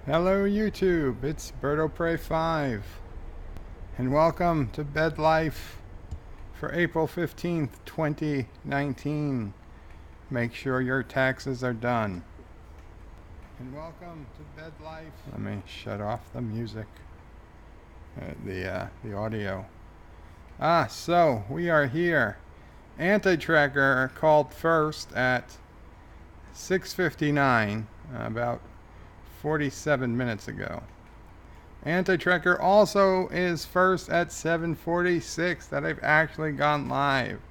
Hello YouTube, it's Birdo 5 and welcome to Bed Life for April 15th, 2019. Make sure your taxes are done. And welcome to Bed Life. Let me shut off the music, the audio. So we are here. Anti-Tracker called first at 6:59, about 47 minutes ago. Anti-Tracker also is first at 7:46 that I've actually gone live.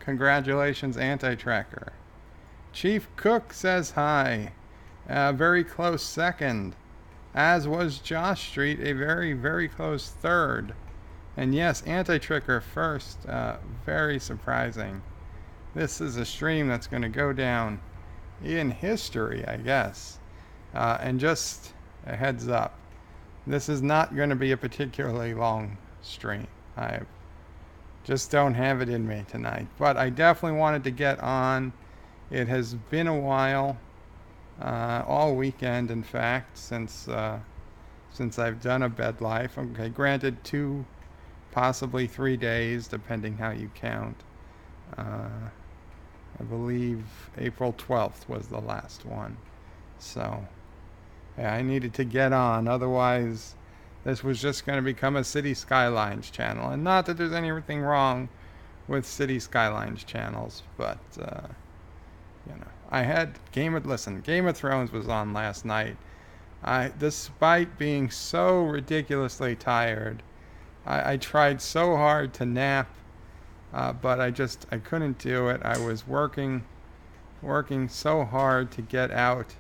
Congratulations, Anti-Tracker. Chief Cook says hi. Very close second, as was Josh Street, a very, very close third. And yes, Anti-Tracker first. Very surprising. This is a stream that's going to go down in history, I guess. And just a heads up, this is not going to be a particularly long stream. I just don't have it in me tonight. But I definitely wanted to get on. It has been a while, all weekend, in fact, since I've done a Bed Life. Okay, granted, 2, possibly 3 days, depending how you count. I believe April 12th was the last one. So yeah, I needed to get on. Otherwise, this was just going to become a City Skylines channel. And not that there's anything wrong with City Skylines channels, but, I had Game of Thrones was on last night. Despite being so ridiculously tired, I tried so hard to nap, but I couldn't do it. I was working so hard to get out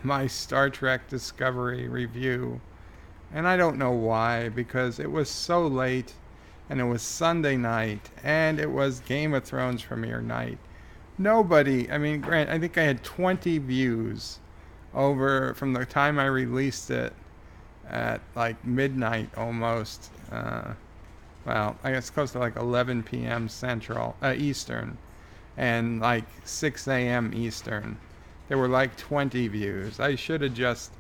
my Star Trek Discovery review. And I don't know why, because it was so late, and it was Sunday night, and it was Game of Thrones premiere night. Grant, I think I had 20 views over from the time I released it at like midnight almost. Well, I guess close to like 11 p.m. Eastern, and like 6 a.m. Eastern. There were like 20 views. I should have just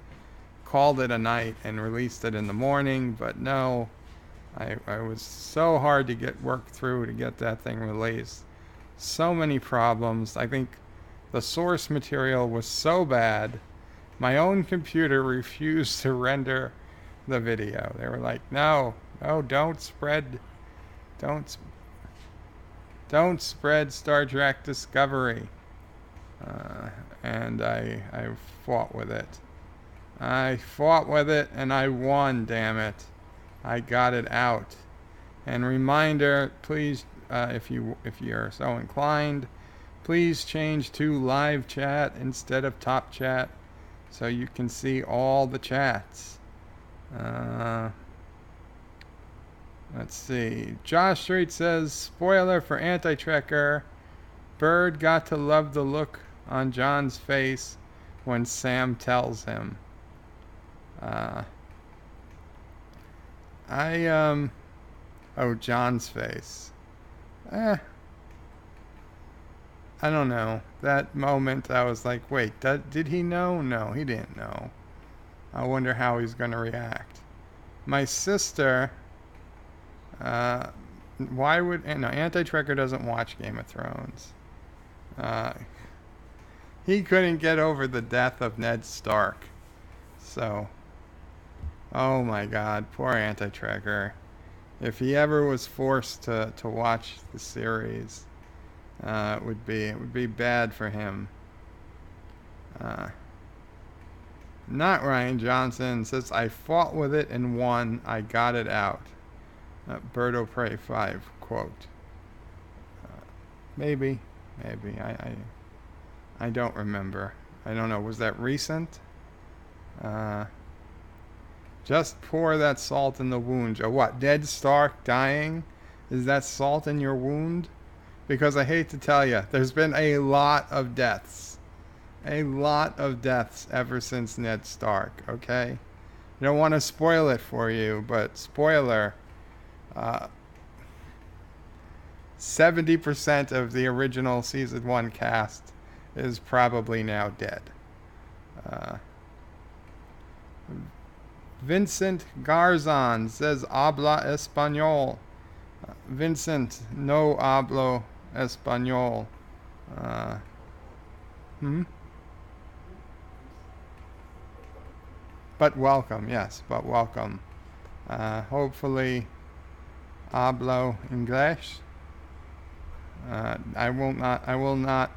called it a night and released it in the morning, but no. I was so hard to get worked through to get that thing released. So many problems. I think the source material was so bad, my own computer refused to render the video. They were like, no, don't spread Star Trek Discovery. And I fought with it. And I won, damn it. I got it out. And reminder, please, if you're so inclined, please change to live chat instead of top chat so you can see all the chats. Let's see. Josh Street says, spoiler for Anti-Trekker, Bird got to love the look on John's face when Sam tells him. John's face. I don't know. That moment I was like, wait, did he know? No, he didn't know. I wonder how he's going to react. My sister, Anti-Trekker doesn't watch Game of Thrones. He couldn't get over the death of Ned Stark. So, oh my God, poor Anti-Trekker. If he ever was forced to watch the series, it would be bad for him. Not Ryan Johnson says, I fought with it and won. I got it out. Birdo 5 quote. Maybe. I don't remember. I don't know. Was that recent? Just pour that salt in the wound. What? Ned Stark dying? Is that salt in your wound? Because I hate to tell you, there's been a lot of deaths. A lot of deaths ever since Ned Stark, okay? I don't want to spoil it for you, but spoiler, 70% of the original Season 1 cast is probably now dead. Vincent Garzon says habla español. Vincent, no hablo español. Uh, hmm? But welcome, yes, but welcome. Hopefully, hablo inglés. I will not.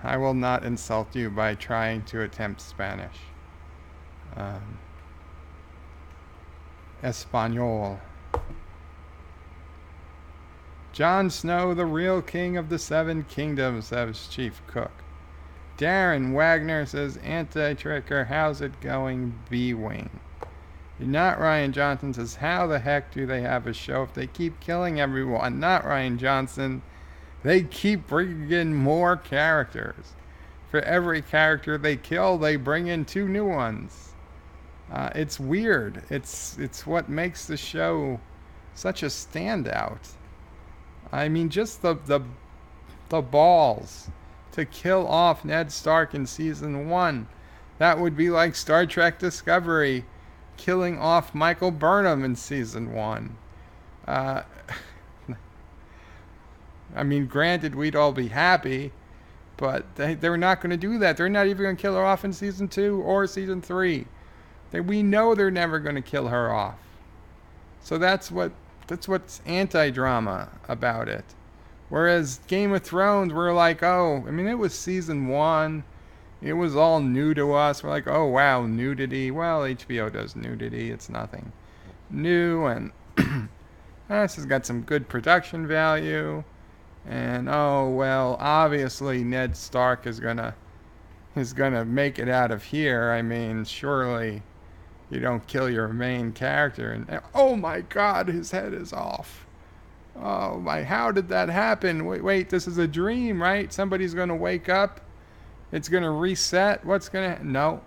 I will not insult you by trying to attempt Spanish. Um, Espanol. Jon Snow, the real king of the Seven Kingdoms, says Chief Cook. Darren Wagner says, Anti-Tricker, how's it going, B-Wing? Not Ryan Johnson says, how the heck do they have a show if they keep killing everyone? Not Ryan Johnson. They keep bringing in more characters. For every character they kill, they bring in 2 new ones. It's weird. It's what makes the show such a standout. I mean, just the balls to kill off Ned Stark in season 1. That would be like Star Trek Discovery killing off Michael Burnham in season 1. I mean, granted, we'd all be happy, but they're not going to do that. They're not even going to kill her off in season 2 or season 3. We know they're never going to kill her off. So that's what's anti-drama about it. Whereas Game of Thrones, we're like, oh, I mean, it was season 1. It was all new to us. We're like, oh, wow, nudity. Well, HBO does nudity. It's nothing new. And this has got some good production value. And, oh, well, obviously Ned Stark is gonna make it out of here. I mean, surely you don't kill your main character. And, oh, my God, his head is off. Oh my, how did that happen? Wait, this is a dream, right? Somebody's going to wake up. It's going to reset. What's going to... No,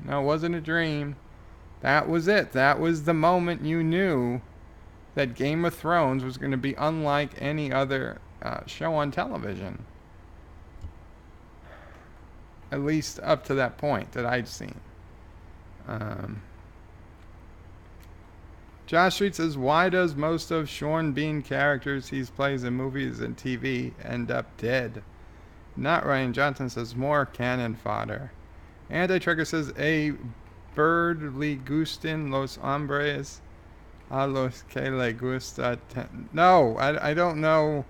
it wasn't a dream. That was it. That was the moment you knew that Game of Thrones was going to be unlike any other show on television. At least up to that point that I'd seen. Josh Street says, why does most of Sean Bean characters he plays in movies and TV end up dead? Not Ryan Johnson says, more cannon fodder. Anti-Trigger says, a bird le gustan los hombres a los que le gusta. No, I don't know.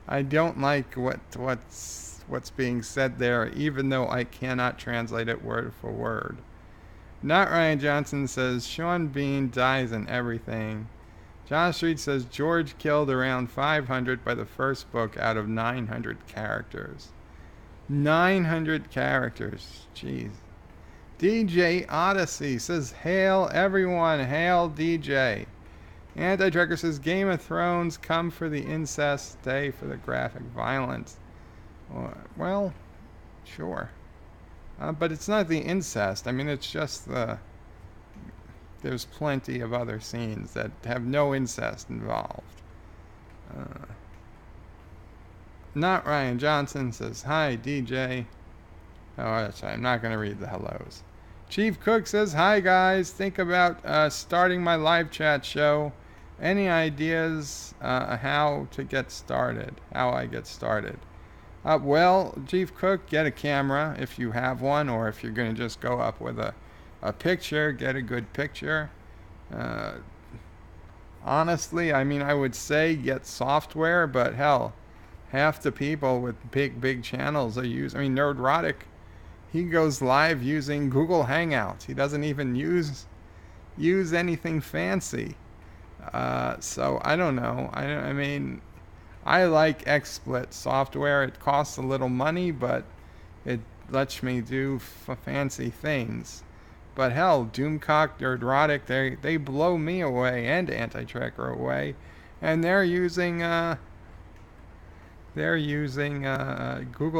I don't like what's being said there, even though I cannot translate it word for word. Not Ryan Johnson says, Sean Bean dies in everything. John Street says, George killed around 500 by the first book out of 900 characters. 900 characters. Jeez. DJ Odyssey says, hail everyone. Hail DJ. Anti-Tracker says, Game of Thrones, come for the incest, stay for the graphic violence. Well, sure. But it's not the incest. I mean, it's just there's plenty of other scenes that have no incest involved. Not Ryan Johnson says, hi, DJ. Oh, that's right. I'm not going to read the hellos. Chief Cook says, hi, guys. Think about starting my live chat show. Any ideas how to get started? How I get started? Well, Chief Cook, get a camera if you have one, or if you're going to just go up with a picture, get a good picture. Honestly, I mean, I would say get software, but hell, half the people with big channels are using, I mean, Nerdrotic, he goes live using Google Hangouts. He doesn't even use anything fancy. So I don't know. I mean, I like XSplit software. It costs a little money, but it lets me do fancy things. But hell, Doomcock, Nerdrotic, they blow me away and Anti-Tracker away, and they're using Google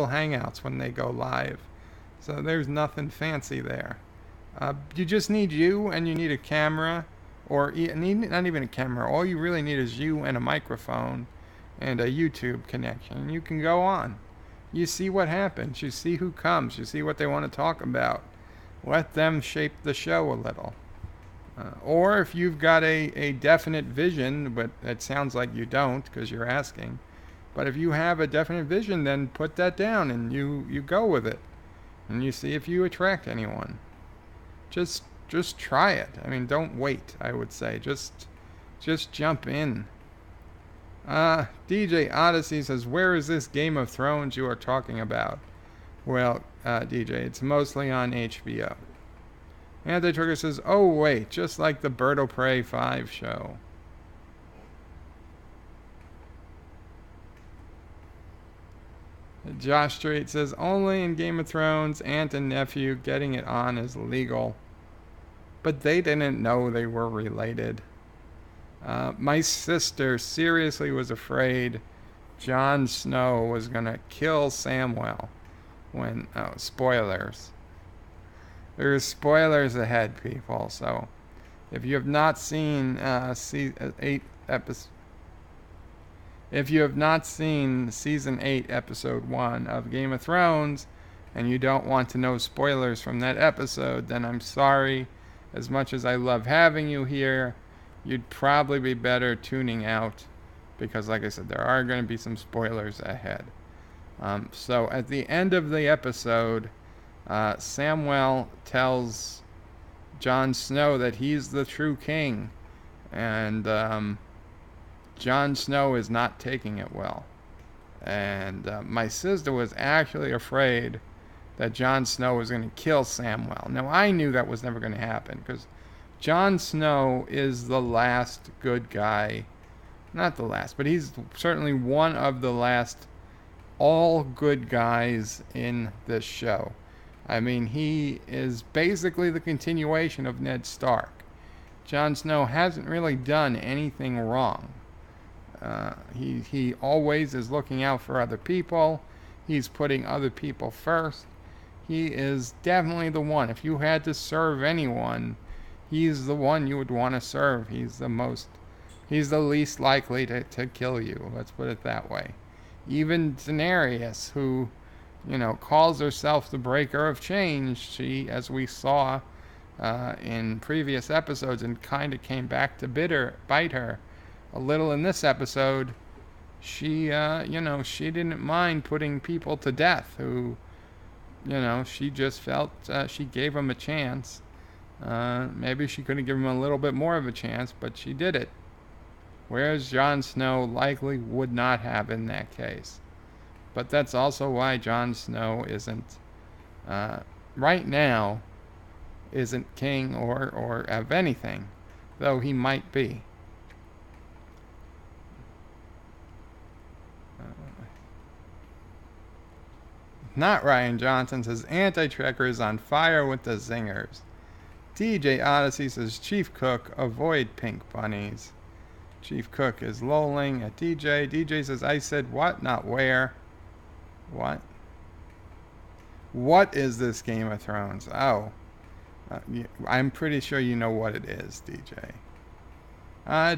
Hangouts when they go live. So there's nothing fancy there. You just need you, and you need a camera, or not even a camera. All you really need is you and a microphone and a YouTube connection. You can go on. You see what happens. You see who comes. You see what they want to talk about. Let them shape the show a little. Or if you've got a definite vision, but it sounds like you don't because you're asking. But if you have a definite vision, then put that down and you go with it. And you see if you attract anyone. Just try it. I mean, don't wait, I would say. Just jump in. DJ Odyssey says, where is this Game of Thrones you are talking about? Well, DJ, it's mostly on HBO. Anti-Trigger says, oh wait, just like the Bird of Prey 5 show. Josh Street says, only in Game of Thrones, aunt and nephew getting it on is legal. But they didn't know they were related. My sister seriously was afraid Jon Snow was going to kill Samwell when... Oh, spoilers. There's spoilers ahead, people. So, if you have not seen season 8 season 8 episode 1 of Game of Thrones, and you don't want to know spoilers from that episode, then I'm sorry. As much as I love having you here, you'd probably be better tuning out, because like I said, there are going to be some spoilers ahead. So at the end of the episode, Samwell tells Jon Snow that he's the true king, and Jon Snow is not taking it well. And my sister was actually afraid that Jon Snow was going to kill Samwell. Now, I knew that was never going to happen, because Jon Snow is the last good guy. Not the last, but he's certainly one of the last all good guys in this show. I mean, he is basically the continuation of Ned Stark. Jon Snow hasn't really done anything wrong. He always is looking out for other people. He's putting other people first. He is definitely the one. If you had to serve anyone, he's the one you would want to serve. He's the least likely to kill you. Let's put it that way. Even Daenerys, who, calls herself the breaker of change, she, as we saw in previous episodes, and kind of came back to bite her a little in this episode, she didn't mind putting people to death who, she just felt she gave them a chance. Maybe she could have given them a little bit more of a chance, but she did it. Whereas Jon Snow likely would not have in that case. But that's also why Jon Snow isn't, right now, isn't king or of anything, though he might be. Not Ryan Johnson says, Anti-Trekker is on fire with the zingers. DJ Odyssey says, Chief Cook, avoid pink bunnies. Chief Cook is lolling at DJ. DJ says, I said what, not where. What? What is this Game of Thrones? Oh. I'm pretty sure you know what it is, DJ.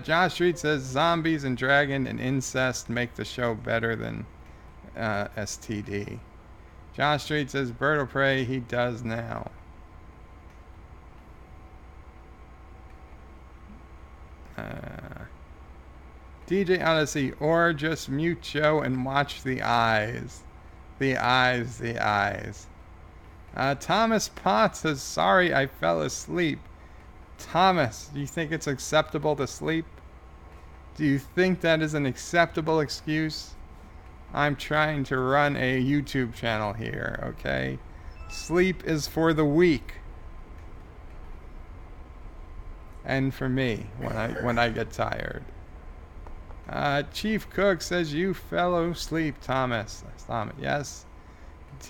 Josh Street says, zombies and dragon and incest make the show better than STD. Josh Street says, Bird of Prey, he does now. DJ Odyssey, or just mute Joe and watch the eyes. The eyes, the eyes. Thomas Potts says, sorry, I fell asleep. Thomas, do you think it's acceptable to sleep? Do you think that is an acceptable excuse? I'm trying to run a YouTube channel here, okay? Sleep is for the weak. And for me, when I get tired. Chief Cook says, you fell asleep, Thomas. Thomas, yes.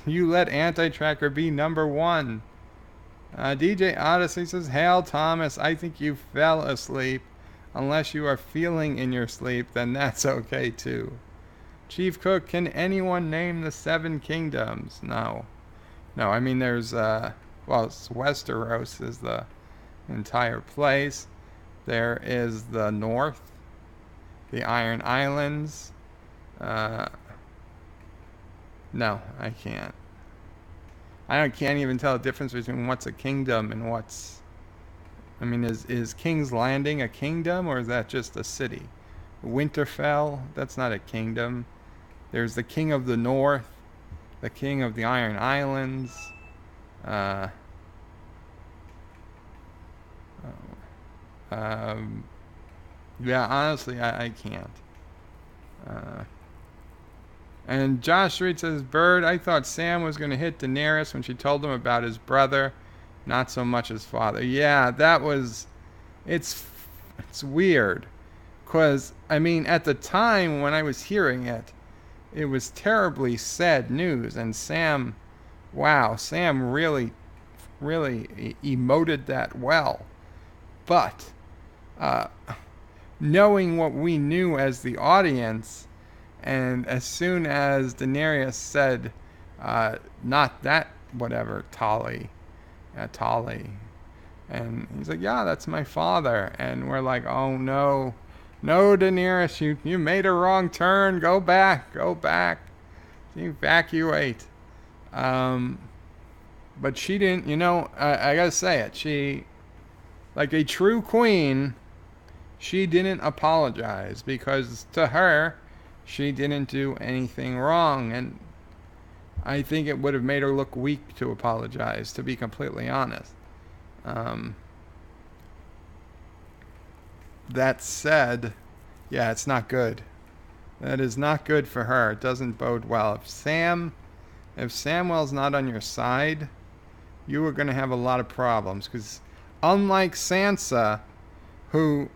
You let Anti-Tracker be number one. DJ Odyssey says, hail, Thomas. I think you fell asleep. Unless you are feeling in your sleep, then that's okay, too. Chief Cook, can anyone name the 7 kingdoms? No. No, I mean, there's, Westeros is the entire place. There is the North, the Iron Islands, No, I can't. I can't even tell the difference between what's a kingdom and what's. I mean, is King's Landing a kingdom or is that just a city? Winterfell, that's not a kingdom. There's the King of the North, the King of the Iron Islands. Uh, um, yeah, honestly, I can't. Uh, and Josh Reed says, Bird, I thought Sam was going to hit Daenerys when she told him about his brother, not so much his father. Yeah, that was. It's, it's weird. Because, I mean, at the time when I was hearing it, it was terribly sad news. And Sam, wow, Sam really, really emoted that well. But uh, knowing what we knew as the audience, and as soon as Daenerys said, not that, whatever, Tolly, and he's like, yeah, that's my father. And we're like, oh no, no, Daenerys, you made a wrong turn. Go back, evacuate. But she didn't, I gotta say it. She, like a true queen, she didn't apologize because to her, she didn't do anything wrong. And I think it would have made her look weak to apologize, to be completely honest. That said, yeah, it's not good. That is not good for her. It doesn't bode well. If Samwell's not on your side, you are going to have a lot of problems. Because unlike Sansa, who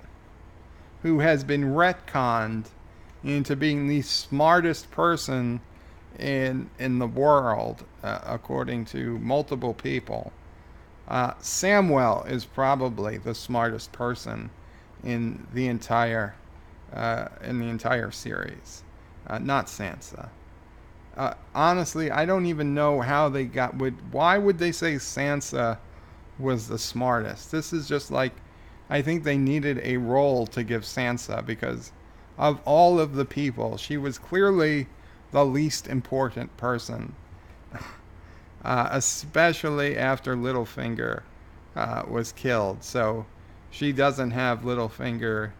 has been retconned into being the smartest person in the world, according to multiple people, Samwell is probably the smartest person in the entire series, not Sansa. Honestly, I don't even know how they got. Why would they say Sansa was the smartest? This is just like, I think they needed a role to give Sansa because of all of the people, she was clearly the least important person, especially after Littlefinger was killed. So she doesn't have Littlefinger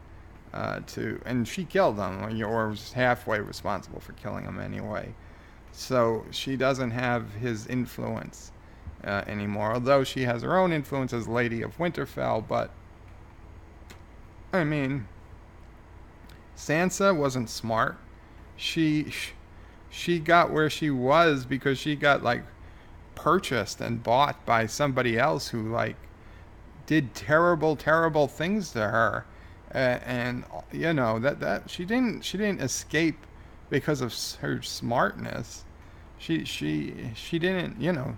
and she killed him, or was halfway responsible for killing him anyway. So she doesn't have his influence anymore, although she has her own influence as Lady of Winterfell. But I mean, Sansa wasn't smart. She got where she was because she got like purchased and bought by somebody else who like did terrible things to her, and that she didn't escape because of her smartness. She didn't.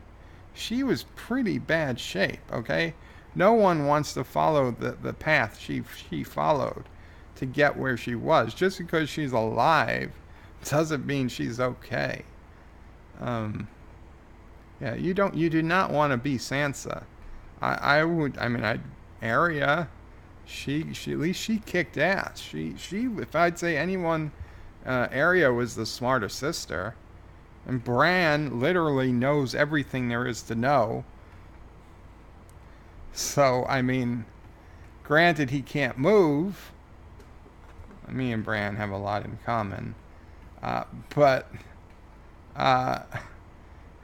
She was pretty bad shape. Okay, no one wants to follow the path she followed to get where she was. Just because she's alive doesn't mean she's okay. Yeah, you do not want to be Sansa. Arya, she at least she kicked ass. She if I'd say anyone, Arya was the smarter sister, and Bran literally knows everything there is to know. So I mean, granted he can't move. Me and Bran have a lot in common, but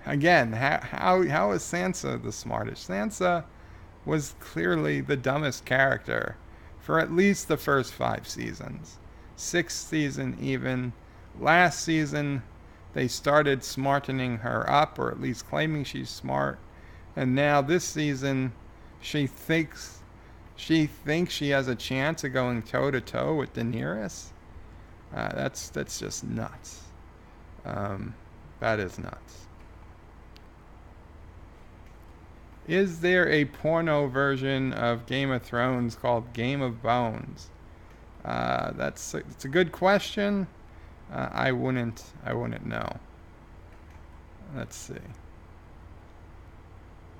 again, how is Sansa the smartest? Sansa was clearly the dumbest character for at least the first 5 seasons. 6th season even. Last season, they started smartening her up, or at least claiming she's smart. And now this season, she thinks she has a chance of going toe-to-toe with Daenerys. That's just nuts. That is nuts. Is there a porno version of Game of Thrones called Game of Bones? It's a good question. I wouldn't know. Let's see.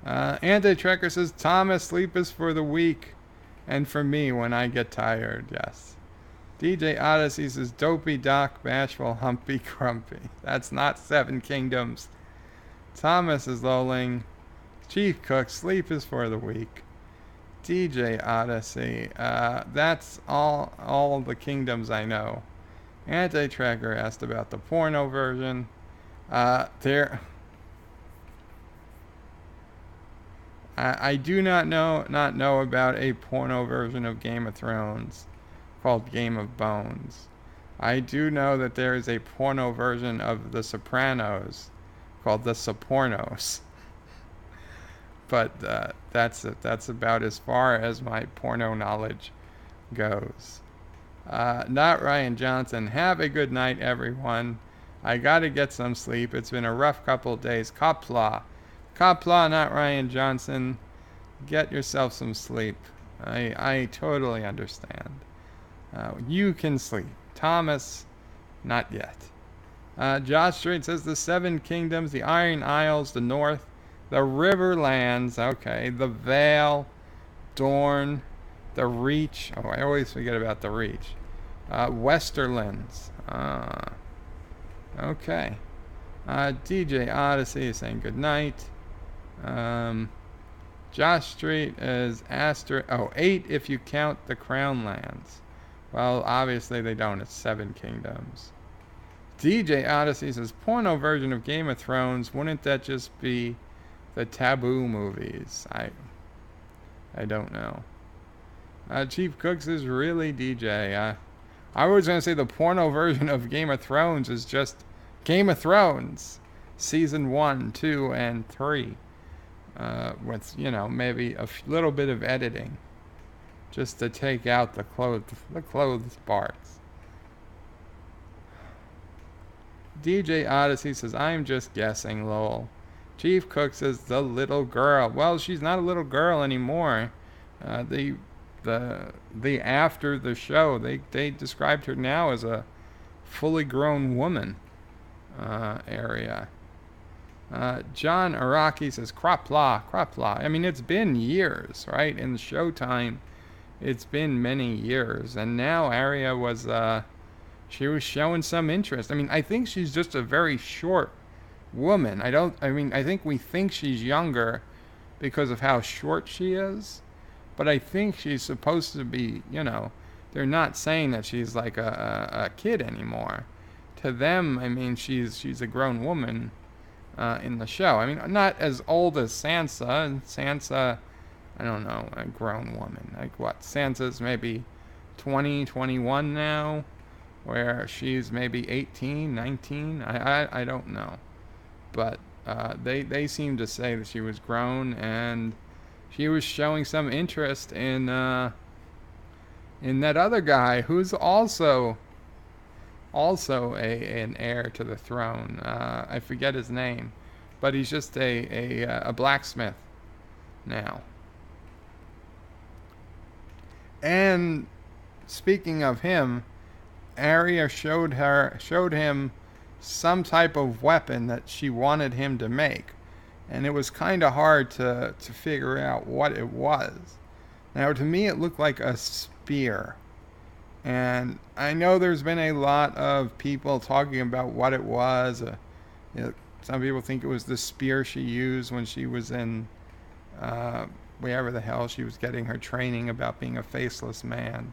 Anti-Trekker says, Thomas, sleep is for the weak and for me when I get tired. Yes. DJ Odyssey says, Dopey Doc, Bashful, Humpy, Grumpy. That's not Seven Kingdoms. Thomas is lolling. Chief Cook, sleep is for the weak. DJ Odyssey, that's all the kingdoms I know. Anti-Tracker asked about the porno version. There, I do not know about a porno version of Game of Thrones called Game of Bones. I do know that there is a porno version of The Sopranos called The Sopornos. But that's about as far as my porno knowledge goes. Not Ryan Johnson. Have a good night, everyone. I gotta get some sleep. It's been a rough couple of days. Qapla. Qapla, not Ryan Johnson. Get yourself some sleep. I totally understand. You can sleep. Thomas, not yet. Josh Strait says the Seven Kingdoms, the Iron Isles, the North, the Riverlands, okay, the Vale, Dorne, the Reach. Oh, I always forget about the Reach. Westerlands. Okay. DJ Odyssey is saying good night. Josh Street is 8 if you count the Crown Lands. Well, obviously they don't. It's Seven Kingdoms. DJ Odyssey says, porno version of Game of Thrones. Wouldn't that just be the Taboo movies? I don't know. Chief Cooks is really DJ. I was going to say the porno version of Game of Thrones is just Game of Thrones. Season 1, 2, and 3. With, maybe a little bit of editing. Just to take out the clothes parts. DJ Odyssey says, I'm just guessing, lol. Chief Cook says, the little girl. Well, she's not a little girl anymore. The after the show, they described her now as a fully grown woman area. John Araki says, Qapla. I mean, it's been years, right? In the Showtime, it's been many years. And now Arya was, she was showing some interest. I mean, I think she's just a very short woman. I think we think she's younger because of how short she is. But I think she's supposed to be, they're not saying that she's like a kid anymore. To them, I mean, she's a grown woman in the show. I mean, not as old as Sansa. Sansa, I don't know, a grown woman. Like what? Sansa's maybe 20, 21 now, where she's maybe 18, 19. I don't know. But they seem to say that she was grown, and she was showing some interest in that other guy who's also an heir to the throne. I forget his name, but he's just a blacksmith now. And speaking of him, Arya showed him some type of weapon that she wanted him to make. And it was kind of hard to figure out what it was. Now, to me, it looked like a spear. And I know there's been a lot of people talking about what it was. Some people think it was the spear she used when she was in wherever the hell she was getting her training about being a faceless man.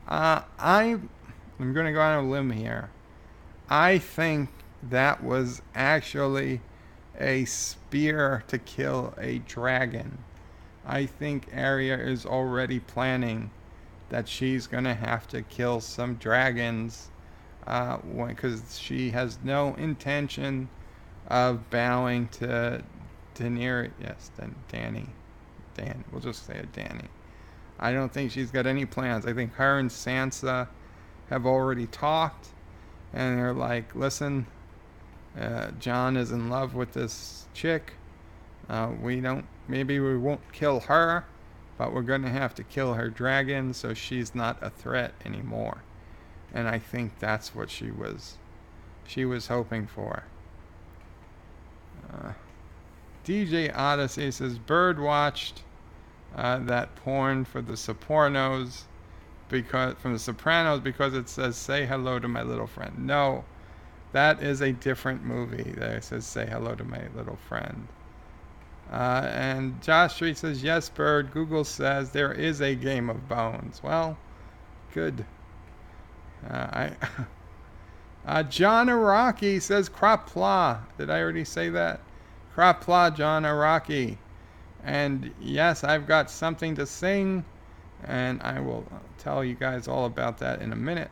I'm going to go on a limb here. I think that was actually a spear to kill a dragon. I think Arya is already planning that she's going to have to kill some dragons because she has no intention of bowing to Daenerys. Yes, Dany. We'll just say it, Dany. I don't think she's got any plans. I think her and Sansa have already talked, and they're like, listen, Jon is in love with this chick. Maybe we won't kill her, but we're going to have to kill her dragon so she's not a threat anymore. And I think that's what she was hoping for. DJ Odyssey says, Bird watched that porn for the Sopornos. because from The Sopranos because it says "Say hello to my little friend." No, that is a different movie. That says "Say hello to my little friend." And Josh Street says, "Yes, Bird." Google says there is a Game of Bones. Well, good. I John Araki says Qapla. Did I already say that? Qapla, John Araki. And yes, I've got something to sing, and I will tell you guys all about that in a minute.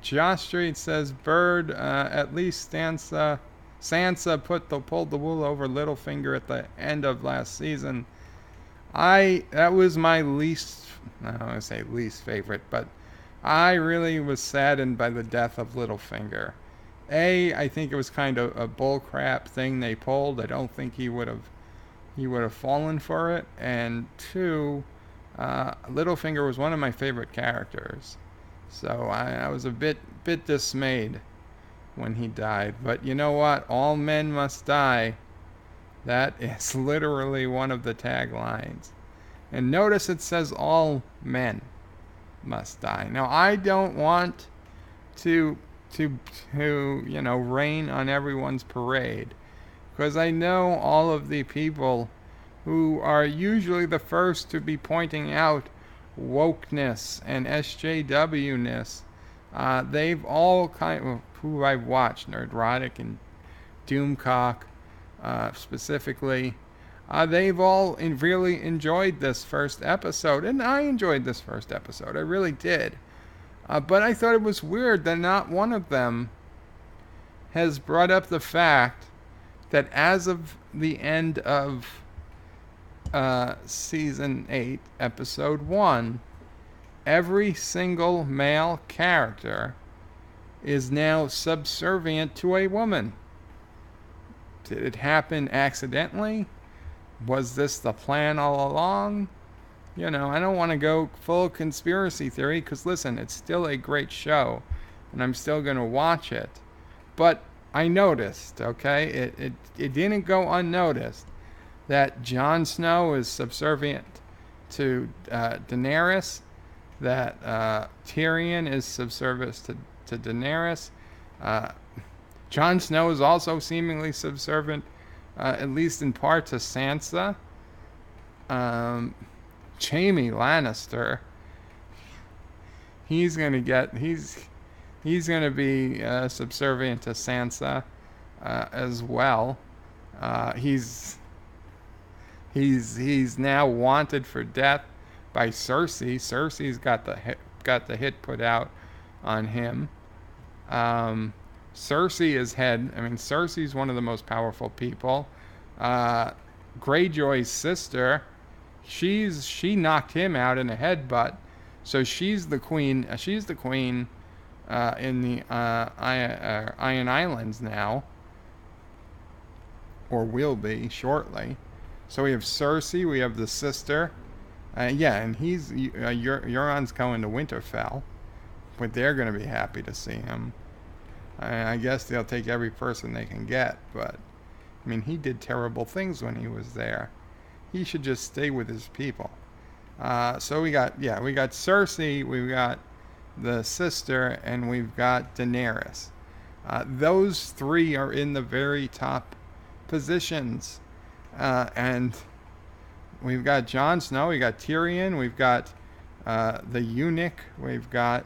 Josh Street says, Bird, at least Sansa pulled the wool over Littlefinger at the end of last season. That was my least, I don't want to say least favorite, but I really was saddened by the death of Littlefinger. I think it was kind of a bullcrap thing they pulled. I don't think he would have fallen for it. And two, Littlefinger was one of my favorite characters, so I was a bit dismayed when he died. But you know what? All men must die. That is literally one of the taglines. And notice it says all men must die. Now, I don't want to rain on everyone's parade, because I know all of the people who are usually the first to be pointing out wokeness and SJW-ness. They've all kind of, who I've watched, Nerdrotic and Doomcock specifically, they've all really enjoyed this first episode, and I enjoyed this first episode. I really did. But I thought it was weird that not one of them has brought up the fact that as of the end of Season 8, Episode 1, every single male character is now subservient to a woman. Did it happen accidentally? Was this the plan all along? I don't want to go full conspiracy theory, because listen, it's still a great show, and I'm still going to watch it. But I noticed, okay, it didn't go unnoticed, that Jon Snow is subservient to Daenerys, that Tyrion is subservient to Daenerys. Jon Snow is also seemingly subservient, at least in part, to Sansa. Jaime Lannister, he's gonna be subservient to Sansa as well. He's now wanted for death by Cersei. Cersei's got the hit put out on him. Cersei is head. I mean, Cersei's one of the most powerful people. Greyjoy's sister, she knocked him out in a headbutt, so she's the queen. She's the queen in the Iron Islands now, or will be shortly. So we have Cersei, we have the sister, and Euron's going to Winterfell, but they're going to be happy to see him. I guess they'll take every person they can get, but I mean, he did terrible things when he was there. He should just stay with his people. So we got Cersei, we've got the sister, and we've got Daenerys. Those three are in the very top positions. And we've got Jon Snow, we got Tyrion, we've got the eunuch, we've got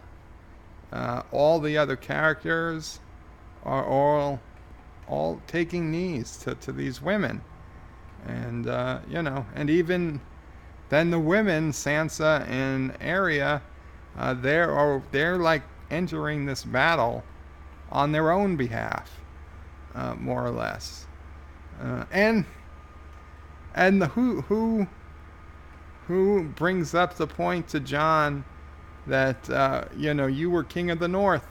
all the other characters are all taking knees to these women. And and even then the women, Sansa and Arya, they're like entering this battle on their own behalf, more or less. And the who brings up the point to Jon that you were king of the North,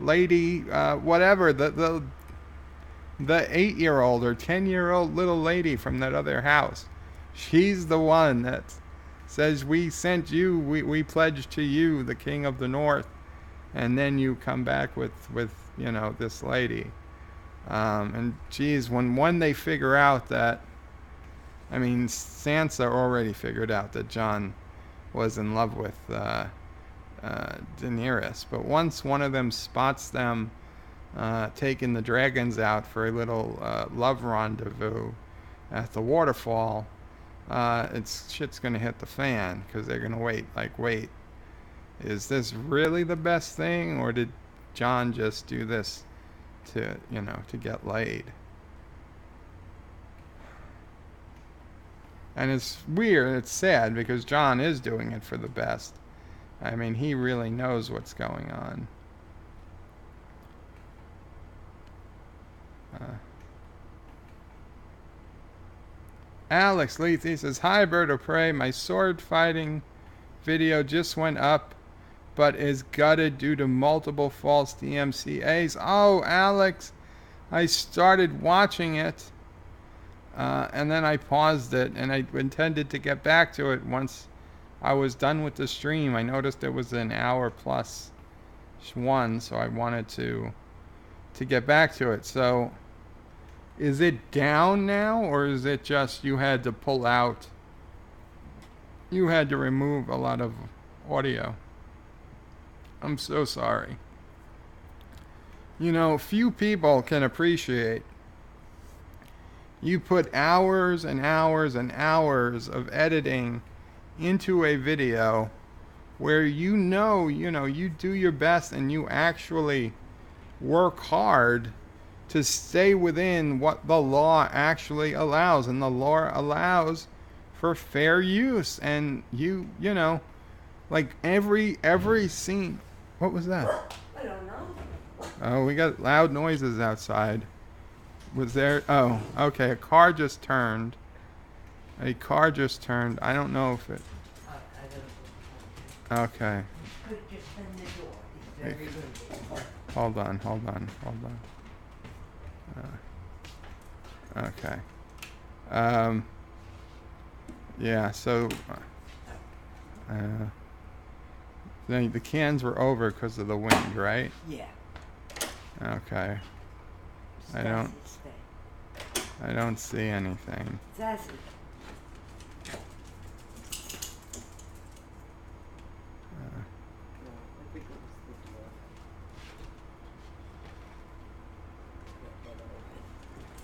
lady, whatever, the 8-year-old or 10-year-old little lady from that other house. She's the one that says, we sent you, we pledged to you, the king of the North, and then you come back with this lady. And geez, when they figure out that, I mean, Sansa already figured out that Jon was in love with Daenerys. But once one of them spots them taking the dragons out for a little love rendezvous at the waterfall, it's shit's gonna hit the fan because they're gonna wait. Like, wait, is this really the best thing, or did John just do this to, to get laid? And it's weird, it's sad, because John is doing it for the best. I mean, he really knows what's going on. Alex Lethe says, "Hi, Bird of Prey. My sword fighting video just went up, but is gutted due to multiple false DMCAs." Oh, Alex, I started watching it, and then I paused it, and I intended to get back to it once I was done with the stream. I noticed it was an hour plus one, so I wanted to get back to it. So, is it down now, or is it just you had to pull out? You had to remove a lot of audio. I'm so sorry. Few people can appreciate you put hours and hours and hours of editing into a video where you do your best and you actually work hard to stay within what the law actually allows, and the law allows for fair use. And like every scene. What was that? I don't know. Oh, we got loud noises outside. Was there? Oh, okay. A car just turned. I don't know if it. Okay. Could just open the door. It's very good. Hold on. Okay. Yeah, so the cans were over because of the wind, right? Yeah. Okay. I don't see anything. Sassy.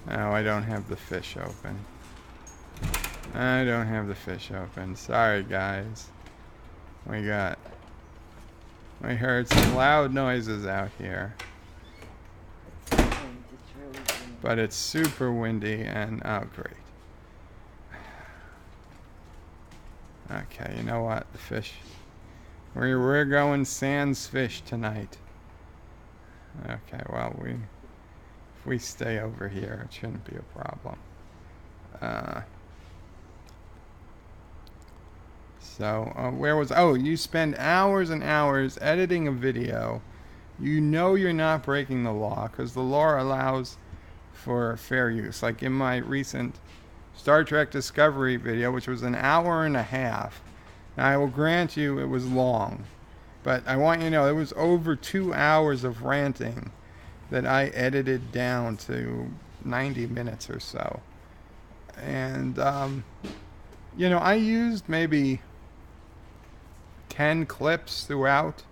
No, I don't have the fish open. Sorry, guys. We heard some loud noises out here. But it's super windy and, oh, great. Okay, you know what? The fish. We're going sans fish tonight. Okay, well, if we stay over here, it shouldn't be a problem. Where was... Oh, you spend hours and hours editing a video. You're not breaking the law, because the law allows for fair use. Like in my recent Star Trek Discovery video, which was an hour and a half. Now, I will grant you it was long, but I want you to know it was over 2 hours of ranting that I edited down to 90 minutes or so. And, I used maybe 10 clips throughout.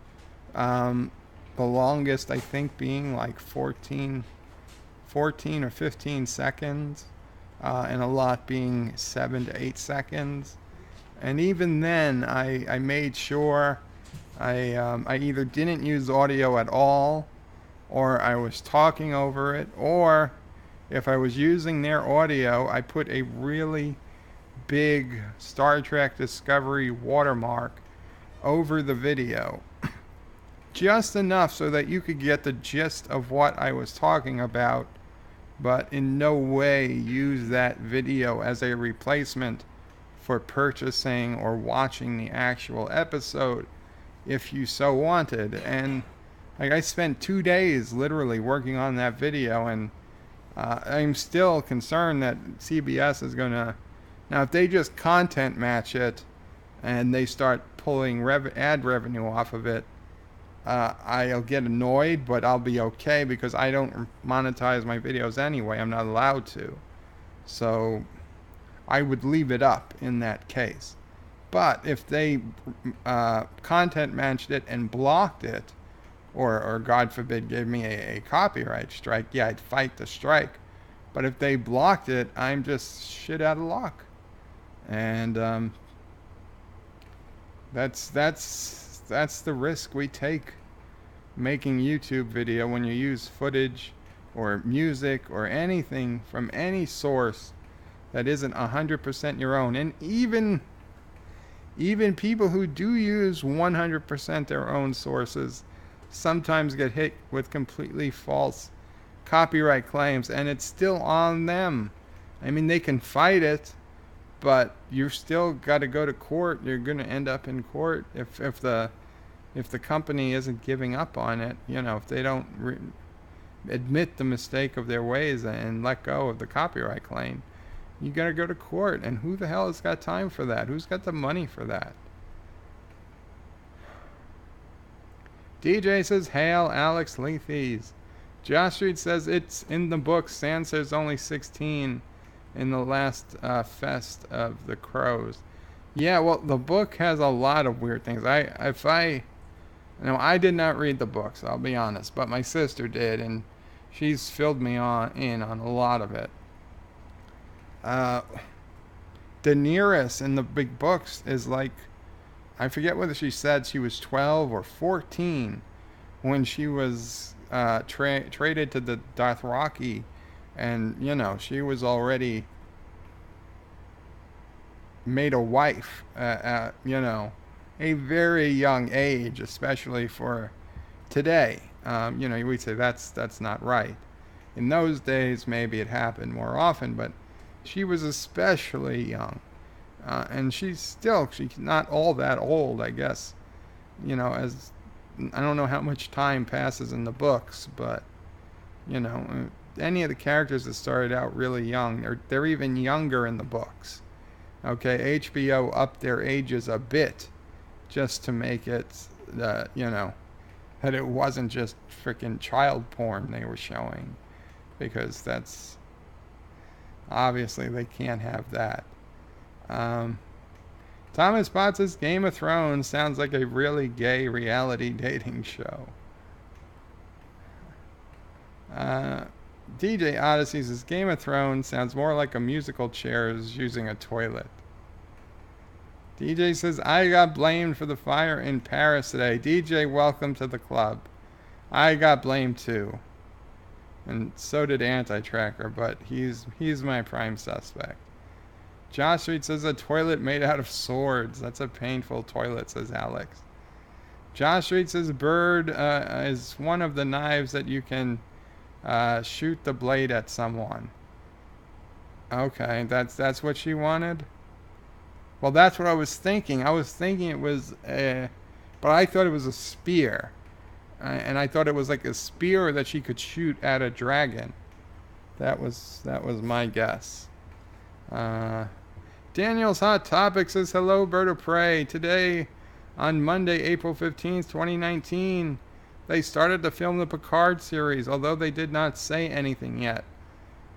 The longest, I think, being like 14 or 15 seconds, and a lot being 7 to 8 seconds. And even then, I made sure I either didn't use audio at all, or I was talking over it, or if I was using their audio, I put a really big Star Trek Discovery watermark over the video. Just enough so that you could get the gist of what I was talking about, but in no way use that video as a replacement for purchasing or watching the actual episode if you so wanted. And I spent 2 days literally working on that video, and I'm still concerned that CBS is gonna... Now, if they just content match it and they start pulling ad revenue off of it, I'll get annoyed, but I'll be okay because I don't monetize my videos anyway. I'm not allowed to. So I would leave it up in that case. But if they content matched it and blocked it, or God forbid, gave me a copyright strike, yeah, I'd fight the strike. But if they blocked it, I'm just shit out of luck. And that's the risk we take making YouTube video when you use footage or music or anything from any source that isn't 100% your own. And even people who do use 100% their own sources sometimes get hit with completely false copyright claims, and it's still on them. I mean, they can fight it, but you've still got to go to court. You're going to end up in court if the company isn't giving up on it. If they don't admit the mistake of their ways and let go of the copyright claim, you got to go to court. And who the hell has got time for that? Who's got the money for that? DJ says, hail Alex Leathies. Josh Street says, it's in the book. Sansa's only 16 in the last fest of the crows. Yeah, well, the book has a lot of weird things. I did not read the books, I'll be honest, but my sister did, and she's filled me in on a lot of it. Daenerys in the big books is like, I forget whether she said she was 12 or 14 when she was traded to the Dothraki, and she was already made a wife at a very young age, especially for today. We'd say that's not right. In those days, maybe it happened more often, but she was especially young. And she's not all that old, I guess. As I don't know how much time passes in the books, but any of the characters that started out really young, they're even younger in the books. Okay, HBO upped their ages a bit just to make it, that it wasn't just freaking child porn they were showing, because that's obviously they can't have that. Thomas Potts says Game of Thrones sounds like a really gay reality dating show. DJ Odyssey says Game of Thrones sounds more like a musical chairs using a toilet. DJ says I got blamed for the fire in Paris today. DJ, welcome to the club. I got blamed too. And so did Anti-Tracker, but he's my prime suspect. Josh Street says a toilet made out of swords. That's a painful toilet, says Alex. Josh Street says bird is one of the knives that you can shoot the blade at someone. Okay, that's what she wanted? Well, that's what I was thinking. I was thinking it was but I thought it was a spear. And I thought it was like a spear that she could shoot at a dragon. That was my guess. Daniel's Hot Topic says, hello, Bird of Prey. Today, on Monday, April 15th, 2019, they started to film the Picard series, although they did not say anything yet.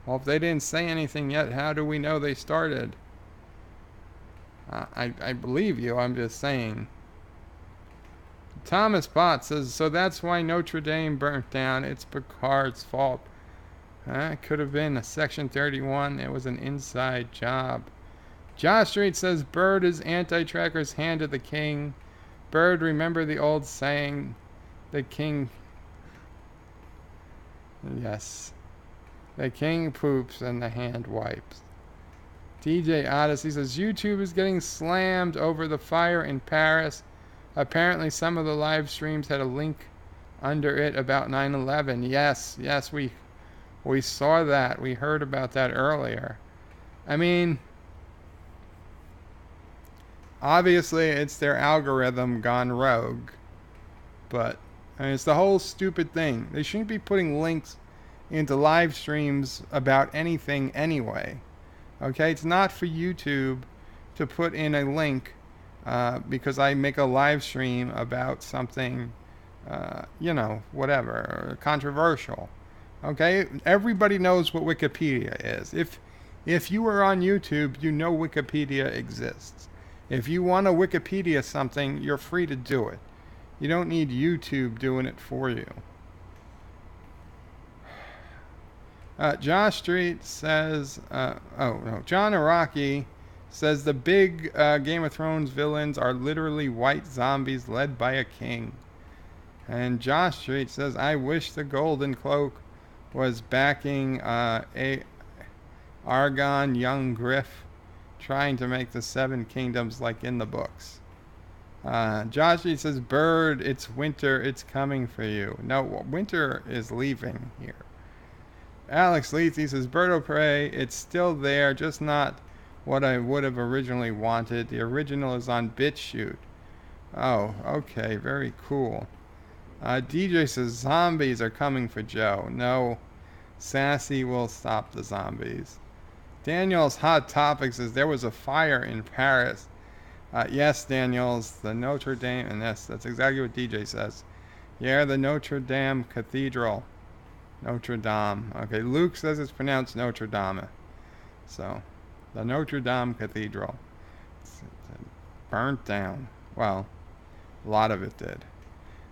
Well, if they didn't say anything yet, how do we know they started? I believe you, I'm just saying. Thomas Potts says, so that's why Notre Dame burnt down. It's Picard's fault. It could have been a Section 31. It was an inside job. Josh Street says, Bird is Anti-Tracker's hand to the king. Bird, remember the old saying, the king... Yes. The king poops and the hand wipes. DJ Odyssey says, YouTube is getting slammed over the fire in Paris. Apparently some of the live streams had a link under it about 9/11. Yes, we saw that. We heard about that earlier. I mean, obviously it's their algorithm gone rogue. But it's the whole stupid thing. They shouldn't be putting links into live streams about anything anyway. Okay, it's not for YouTube to put in a link because I make a live stream about something, whatever, controversial. Okay, everybody knows what Wikipedia is. If you are on YouTube, you know Wikipedia exists. If you want to Wikipedia something, you're free to do it. You don't need YouTube doing it for you. Josh Street says, John Araki says the big Game of Thrones villains are literally white zombies led by a king. And Josh Street says, I wish the Golden Cloak was backing Argon Young Griff, trying to make the Seven Kingdoms like in the books. Josh Street says, Bird, it's winter, it's coming for you. No, winter is leaving here. Alex Leethy says, Birdo Prey, it's still there, just not what I would have originally wanted. The original is on BitChute. Oh, okay, very cool. DJ says, zombies are coming for Joe. No, Sassy will stop the zombies. Daniel's Hot Topic says, there was a fire in Paris. Yes, Daniel's, the Notre Dame, and that's exactly what DJ says. Yeah, the Notre Dame Cathedral. Notre Dame. Okay, Luke says it's pronounced Notre Dame. So, the Notre Dame Cathedral. It's burnt down. Well, a lot of it did.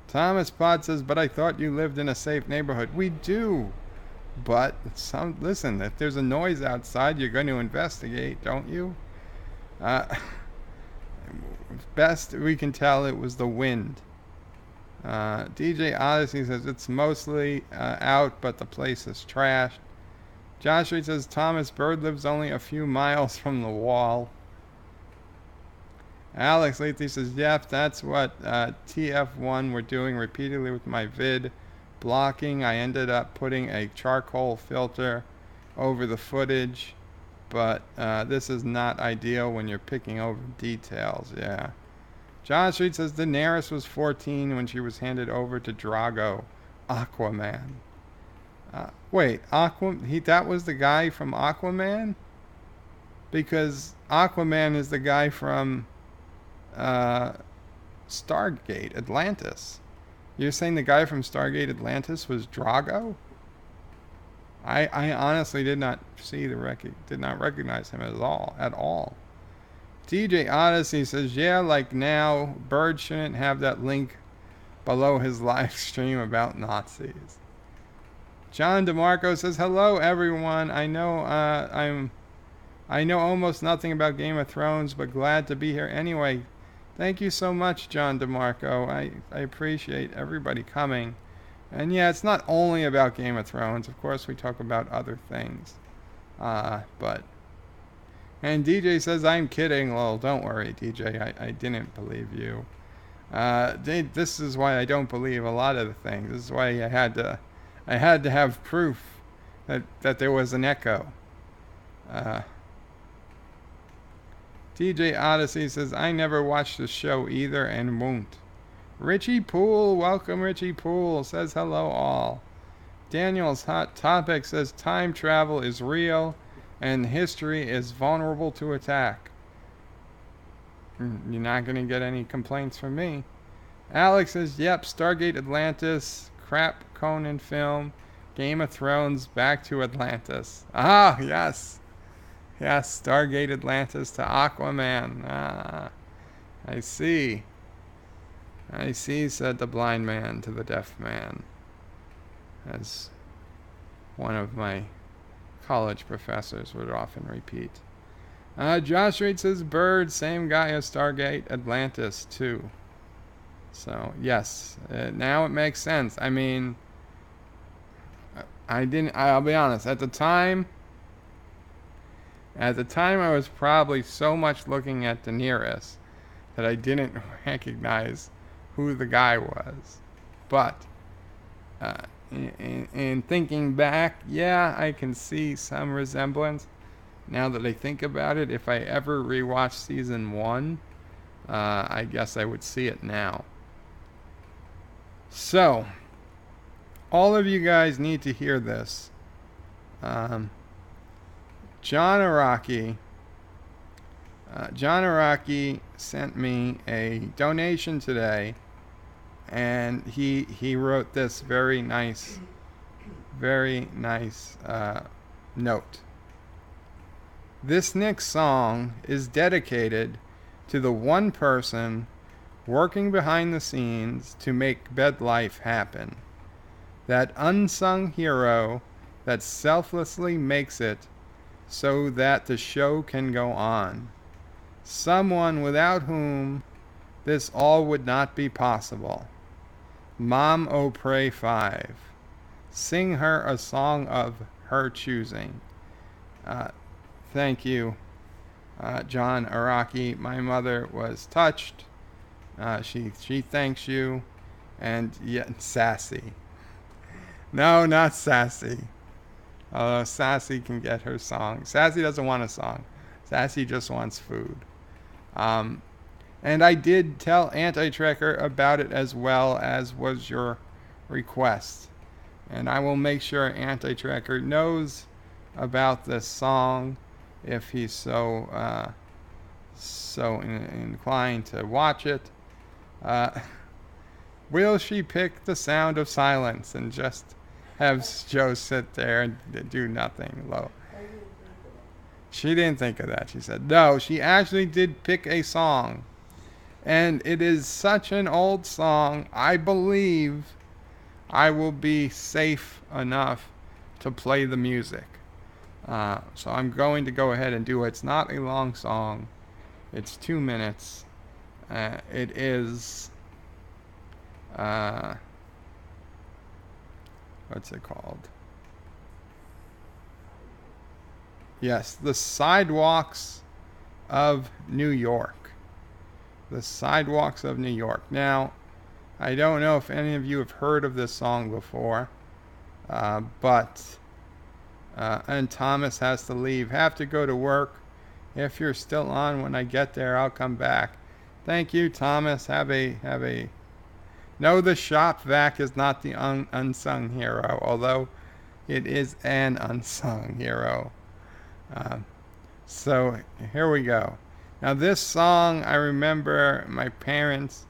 Thomas Pod says, but I thought you lived in a safe neighborhood. We do. But, listen, if there's a noise outside, you're going to investigate, don't you? Best we can tell, it was the wind. DJ Odyssey says it's mostly out, but the place is trashed. Josh Reed says Thomas Bird lives only a few miles from the wall. Alex Lethy says, yep, that's what TF1 were doing repeatedly with my vid blocking. I ended up putting a charcoal filter over the footage, but this is not ideal when you're picking over details. Yeah. John Street says Daenerys was 14 when she was handed over to Drago, Aquaman. Wait, that was the guy from Aquaman? Because Aquaman is the guy from Stargate Atlantis. You're saying the guy from Stargate Atlantis was Drago? I honestly did not recognize him at all. DJ Odyssey says, yeah, like now, Bird shouldn't have that link below his live stream about Nazis. John DeMarco says, hello everyone. I know almost nothing about Game of Thrones, but glad to be here anyway. Thank you so much, John DeMarco. I appreciate everybody coming. And yeah, it's not only about Game of Thrones. Of course, we talk about other things. And DJ says, I'm kidding. Well, don't worry, DJ. I didn't believe you. This is why I don't believe a lot of the things. This is why I had to have proof that there was an echo. DJ Odyssey says, I never watched the show either and won't. Richie Poole, welcome Richie Poole, says hello all. Daniel's Hot Topic says time travel is real and history is vulnerable to attack. You're not going to get any complaints from me. Alex says, yep, Stargate Atlantis, crap Conan film, Game of Thrones, back to Atlantis. Ah, yes. Yes, Stargate Atlantis to Aquaman. Ah, I see. I see, said the blind man to the deaf man. As one of my college professors would often repeat. Josh Reed says, Bird, same guy as Stargate Atlantis, too. So, yes, now it makes sense. I mean, I'll be honest, at the time I was probably so much looking at Daenerys that I didn't recognize who the guy was. But, in thinking back, yeah, I can see some resemblance. Now that I think about it, if I ever rewatch season 1, I guess I would see it now. So, all of you guys need to hear this. John Araki sent me a donation today, and he wrote this very nice note. This next song is dedicated to the one person working behind the scenes to make bed life happen. That unsung hero that selflessly makes it so that the show can go on. Someone without whom this all would not be possible. Mom O Pray 5. Sing her a song of her choosing. Uh, Thank you, John Araki. My mother was touched. She thanks you, and yet sassy. No, not sassy. Although Sassy can get her song. Sassy doesn't want a song. Sassy just wants food. And I did tell Anti-Trekker about it as well as was your request. And I will make sure Anti-Trekker knows about this song if he's so inclined to watch it. Will she pick The Sound of Silence and just have Joe sit there and do nothing? Low. She didn't think of that. She said, no, she actually did pick a song. And it is such an old song, I believe I will be safe enough to play the music. So I'm going to go ahead and do it. It's not a long song. It's 2 minutes. It is... what's it called? Yes, The Sidewalks of New York. The Sidewalks of New York. Now, I don't know if any of you have heard of this song before, but and Thomas has to leave. Have to go to work. If you're still on when I get there, I'll come back. Thank you, Thomas. Have a. No, the shop vac is not the unsung hero, although it is an unsung hero. So here we go. Now this song, I remember my parents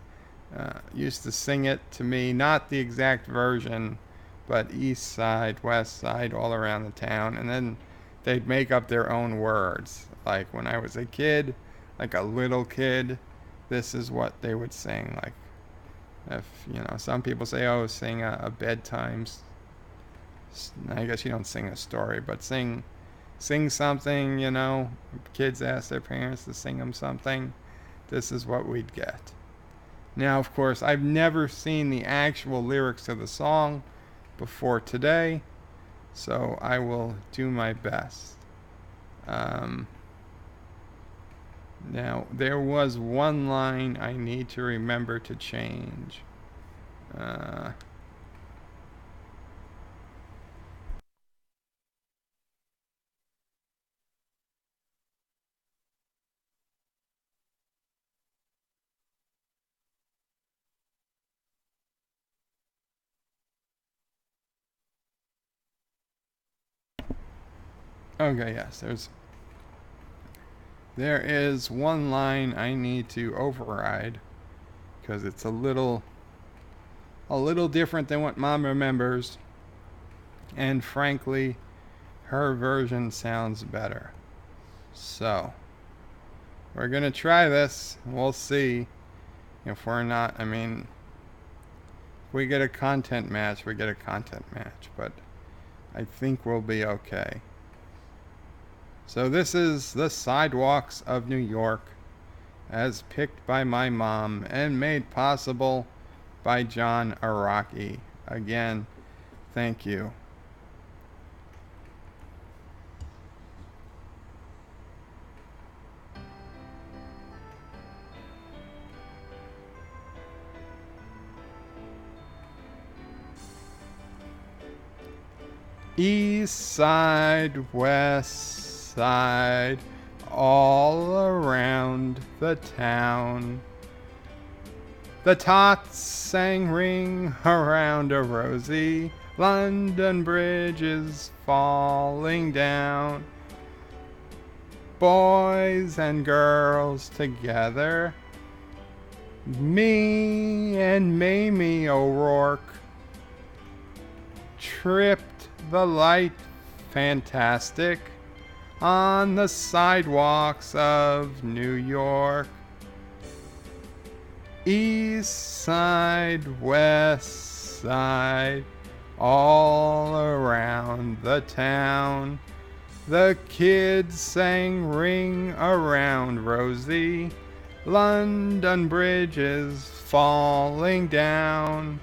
used to sing it to me, not the exact version, but east side, west side, all around the town. And then they'd make up their own words. Like when I was a kid, like a little kid, this is what they would sing. Like if, some people say, oh, sing a bedtime. I guess you don't sing a story, but sing something, Kids ask their parents to sing them something. This is what we'd get. Now, of course, I've never seen the actual lyrics to the song before today, so I will do my best. Now, there was one line I need to remember to change. Okay, yes, there is one line I need to override because it's a little different than what Mom remembers, and frankly, her version sounds better. So, we're gonna try this. We'll see if we're not. I mean, if we get a content match, we get a content match, but I think we'll be okay. So this is The Sidewalks of New York, as picked by my mom and made possible by John Araki. Again, thank you. East side, west side, all around the town. The tots sang ring around a rosy London bridge is falling down. Boys and girls together, me and Mamie O'Rourke, tripped the light fantastic on the sidewalks of New York. East side, west side, all around the town. The kids sang Ring Around Rosie. London Bridge is falling down.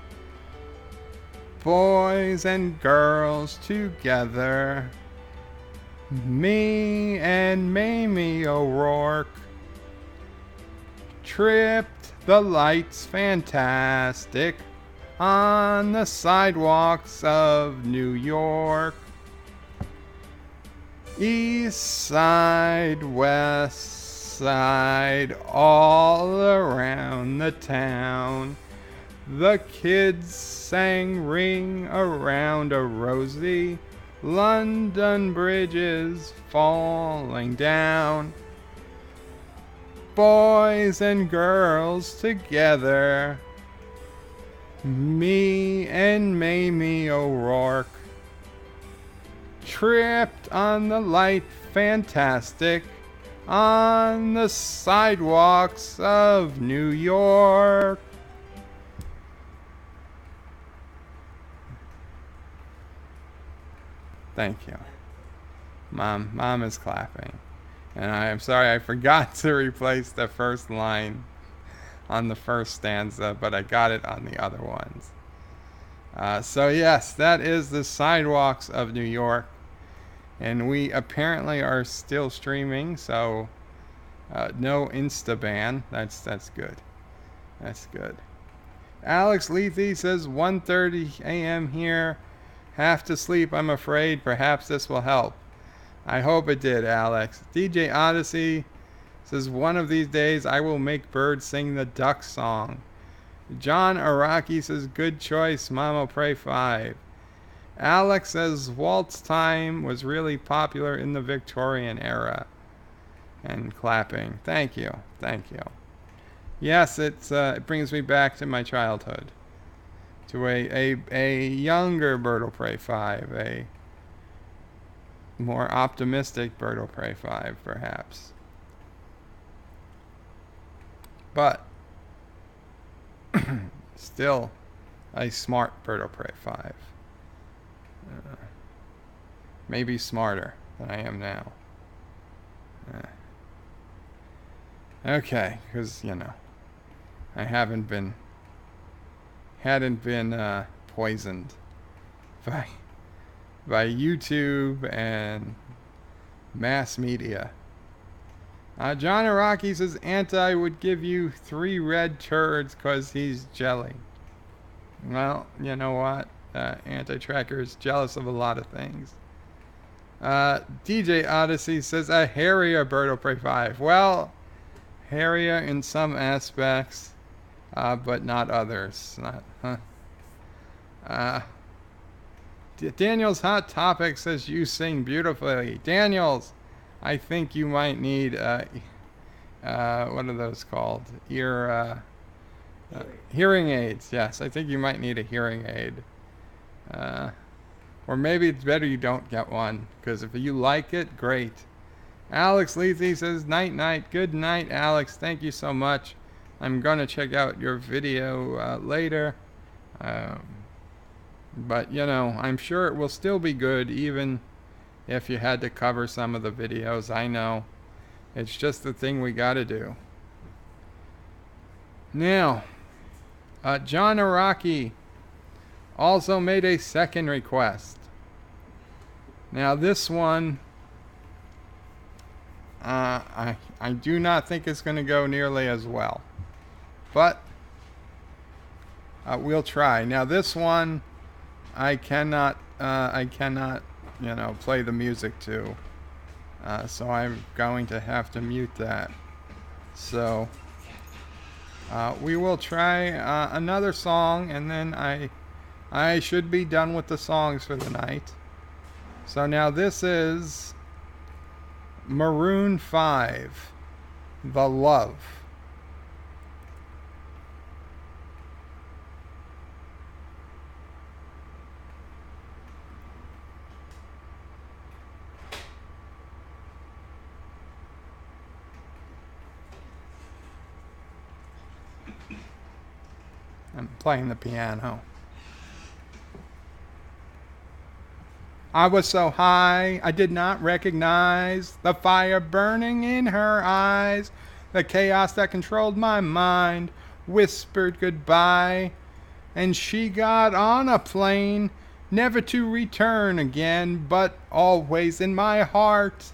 Boys and girls together. Me and Mamie O'Rourke tripped the lights fantastic on the sidewalks of New York. East side, west side, all around the town. The kids sang Ring Around a Rosie. London Bridge is falling down. Boys and girls together. Me and Mamie O'Rourke tripped on the light fantastic on the sidewalks of New York. Thank you. Mom is clapping. And I am sorry I forgot to replace the first line on the first stanza, but I got it on the other ones. So yes, that is the sidewalks of New York. And we apparently are still streaming, so no Insta ban. That's good. That's good. Alex Lethe says 1:30 a.m. here. Have to sleep, I'm afraid. Perhaps this will help. I hope it did, Alex. DJ Odyssey says one of these days I will make birds sing the duck song. John Araki says good choice, Mama Pray 5. Alex says waltz time was really popular in the Victorian era. And clapping. Thank you. Thank you. Yes, it brings me back to my childhood. To a younger Bird will Pray 5. A more optimistic Bird will Pray 5, perhaps. But still a smart Bird will Pray 5. Maybe smarter than I am now. Okay, because, I hadn't been poisoned by YouTube and mass media. John Araki says Anti would give you 3 red turds because he's jelly. Well, you know what? Anti-Tracker is jealous of a lot of things. DJ Odyssey says a hairier Bird will Pray 5. Well, hairier in some aspects, but not others. Daniel's Hot Topic says you sing beautifully. Daniels, I think you might need what are those called? Hearing aids. Yes, I think you might need a hearing aid. Or maybe it's better you don't get one, because if you like it, great. Alex Lethe says night night. Good night, Alex. Thank you so much. I'm gonna check out your video later. But I'm sure it will still be good, even if you had to cover some of the videos. I know it's just the thing we gotta do. Now, John Araki also made a second request. Now this one, I do not think it's going to go nearly as well, but we'll try. Now this one, I cannot, play the music to, so I'm going to have to mute that. So we will try another song, and then I should be done with the songs for the night. So now this is Maroon 5, The Love. I'm playing the piano. I was so high, I did not recognize the fire burning in her eyes. The chaos that controlled my mind whispered goodbye. And she got on a plane, never to return again, but always in my heart.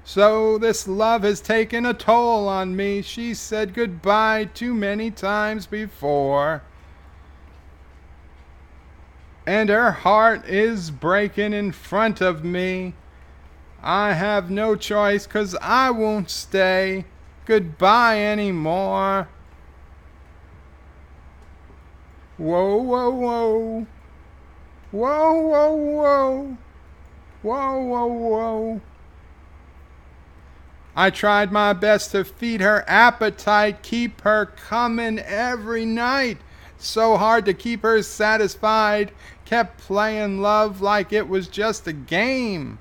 So this love has taken a toll on me. She said goodbye too many times before. And her heart is breaking in front of me. I have no choice 'cause I won't stay goodbye anymore. Whoa, whoa, whoa. Whoa, whoa, whoa. Whoa, whoa, whoa. I tried my best to feed her appetite, keep her coming every night. So hard to keep her satisfied. Kept playing love like it was just a game.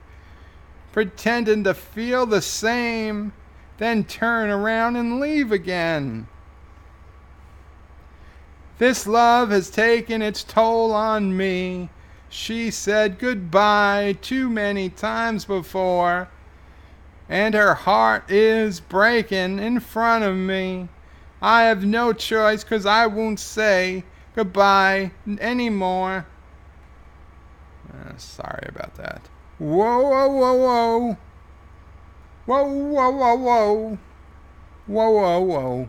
Pretending to feel the same. Then turn around and leave again. This love has taken its toll on me. She said goodbye too many times before. And her heart is breaking in front of me. I have no choice 'cause I won't say goodbye anymore. Sorry about that. Whoa, whoa, whoa, whoa. Whoa, whoa, whoa, whoa. Whoa, whoa, whoa.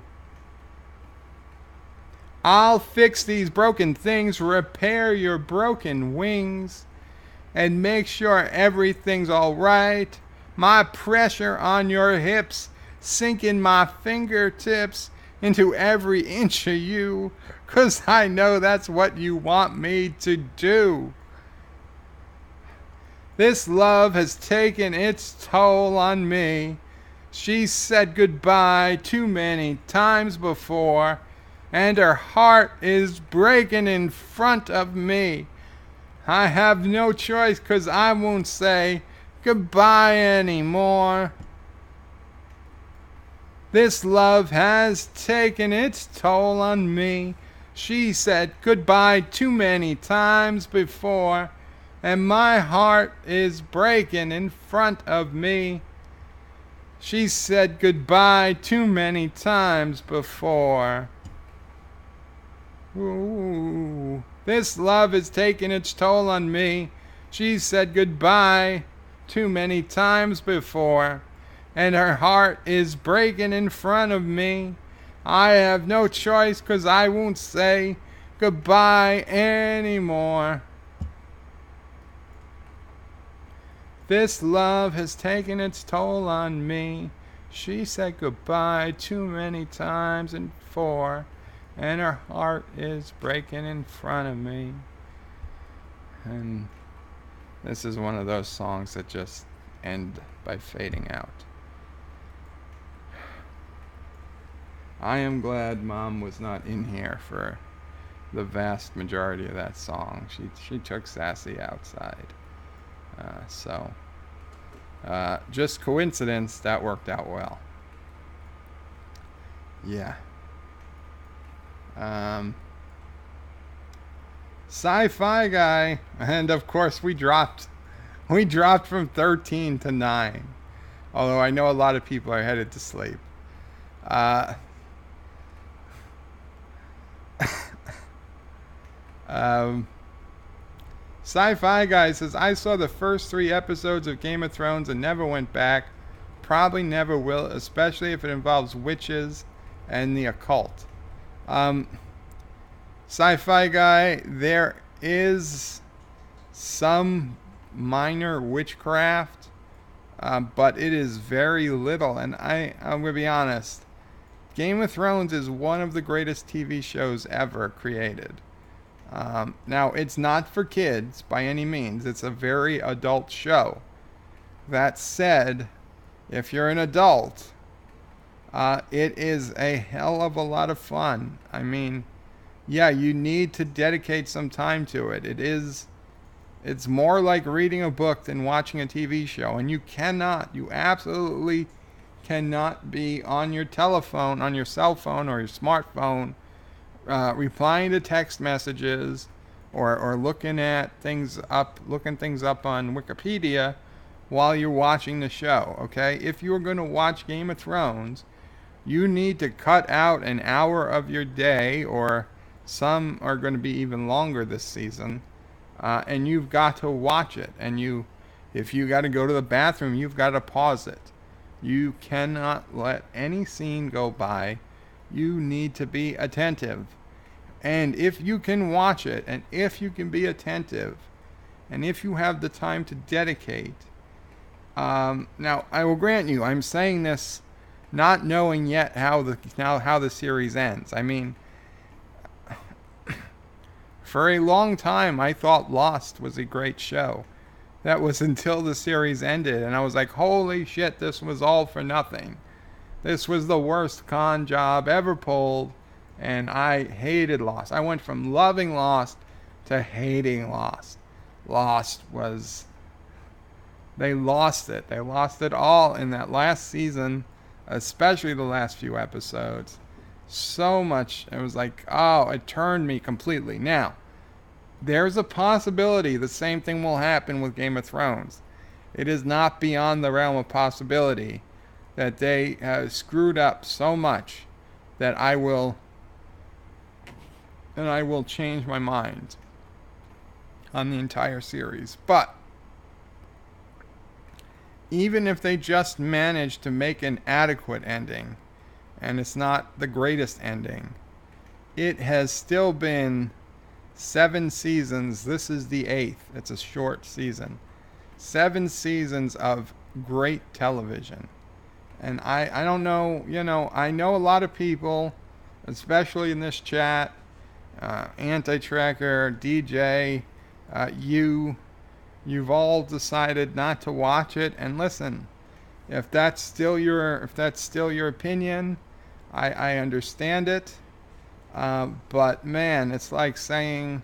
I'll fix these broken things, repair your broken wings, and make sure everything's alright. My pressure on your hips, sinking my fingertips into every inch of you, 'cause I know that's what you want me to do. This love has taken its toll on me. She said goodbye too many times before, and her heart is breaking in front of me. I have no choice 'cause I won't say goodbye anymore. This love has taken its toll on me. She said goodbye too many times before, and my heart is breaking in front of me. She said goodbye too many times before. Ooh, this love has taken its toll on me. She said goodbye too many times before, and her heart is breaking in front of me. I have no choice 'cause I won't say goodbye anymore. This love has taken its toll on me. She said goodbye too many times before, and her heart is breaking in front of me. And this is one of those songs that just end by fading out. I am glad Mom was not in here for the vast majority of that song. She took Sassy outside. Just coincidence, that worked out well. Yeah. Sci-Fi Guy, and of course we dropped from 13 to 9. Although I know a lot of people are headed to sleep. Sci-Fi Guy says, I saw the first 3 episodes of Game of Thrones and never went back. Probably never will, especially if it involves witches and the occult. Sci-Fi Guy, there is some minor witchcraft, but it is very little. And I'm going to be honest, Game of Thrones is one of the greatest TV shows ever created. Now, it's not for kids by any means. It's a very adult show. That said, if you're an adult, it is a hell of a lot of fun. I mean, yeah, you need to dedicate some time to it. It's more like reading a book than watching a TV show. And you absolutely cannot be on your telephone, on your cell phone or your smartphone, replying to text messages, or looking things up on Wikipedia while you're watching the show. Okay, if you're going to watch Game of Thrones, you need to cut out an hour of your day, or some are going to be even longer this season, and you've got to watch it. And if you got to go to the bathroom, you've got to pause it. You cannot let any scene go by. You need to be attentive. And if you can watch it, and if you can be attentive, and if you have the time to dedicate, now I will grant you, I'm saying this not knowing yet how the series ends. I mean, for a long time, I thought Lost was a great show. That was until the series ended, and I was like, holy shit, this was all for nothing. This was the worst con job ever pulled, and I hated Lost. I went from loving Lost to hating Lost. They lost it. They lost it all in that last season, especially the last few episodes. So much. It was like, oh, it turned me completely. Now, there's a possibility the same thing will happen with Game of Thrones. It is not beyond the realm of possibility that they have screwed up so much that I will change my mind on the entire series. But even if they just manage to make an adequate ending, and it's not the greatest ending, it has still been 7 seasons. This is the 8th. It's a short season. 7 seasons of great television. And I don't know, I know a lot of people, especially in this chat, Anti-Tracker, DJ, you've all decided not to watch it. And listen, if that's still your opinion, I understand it. But man, it's like saying,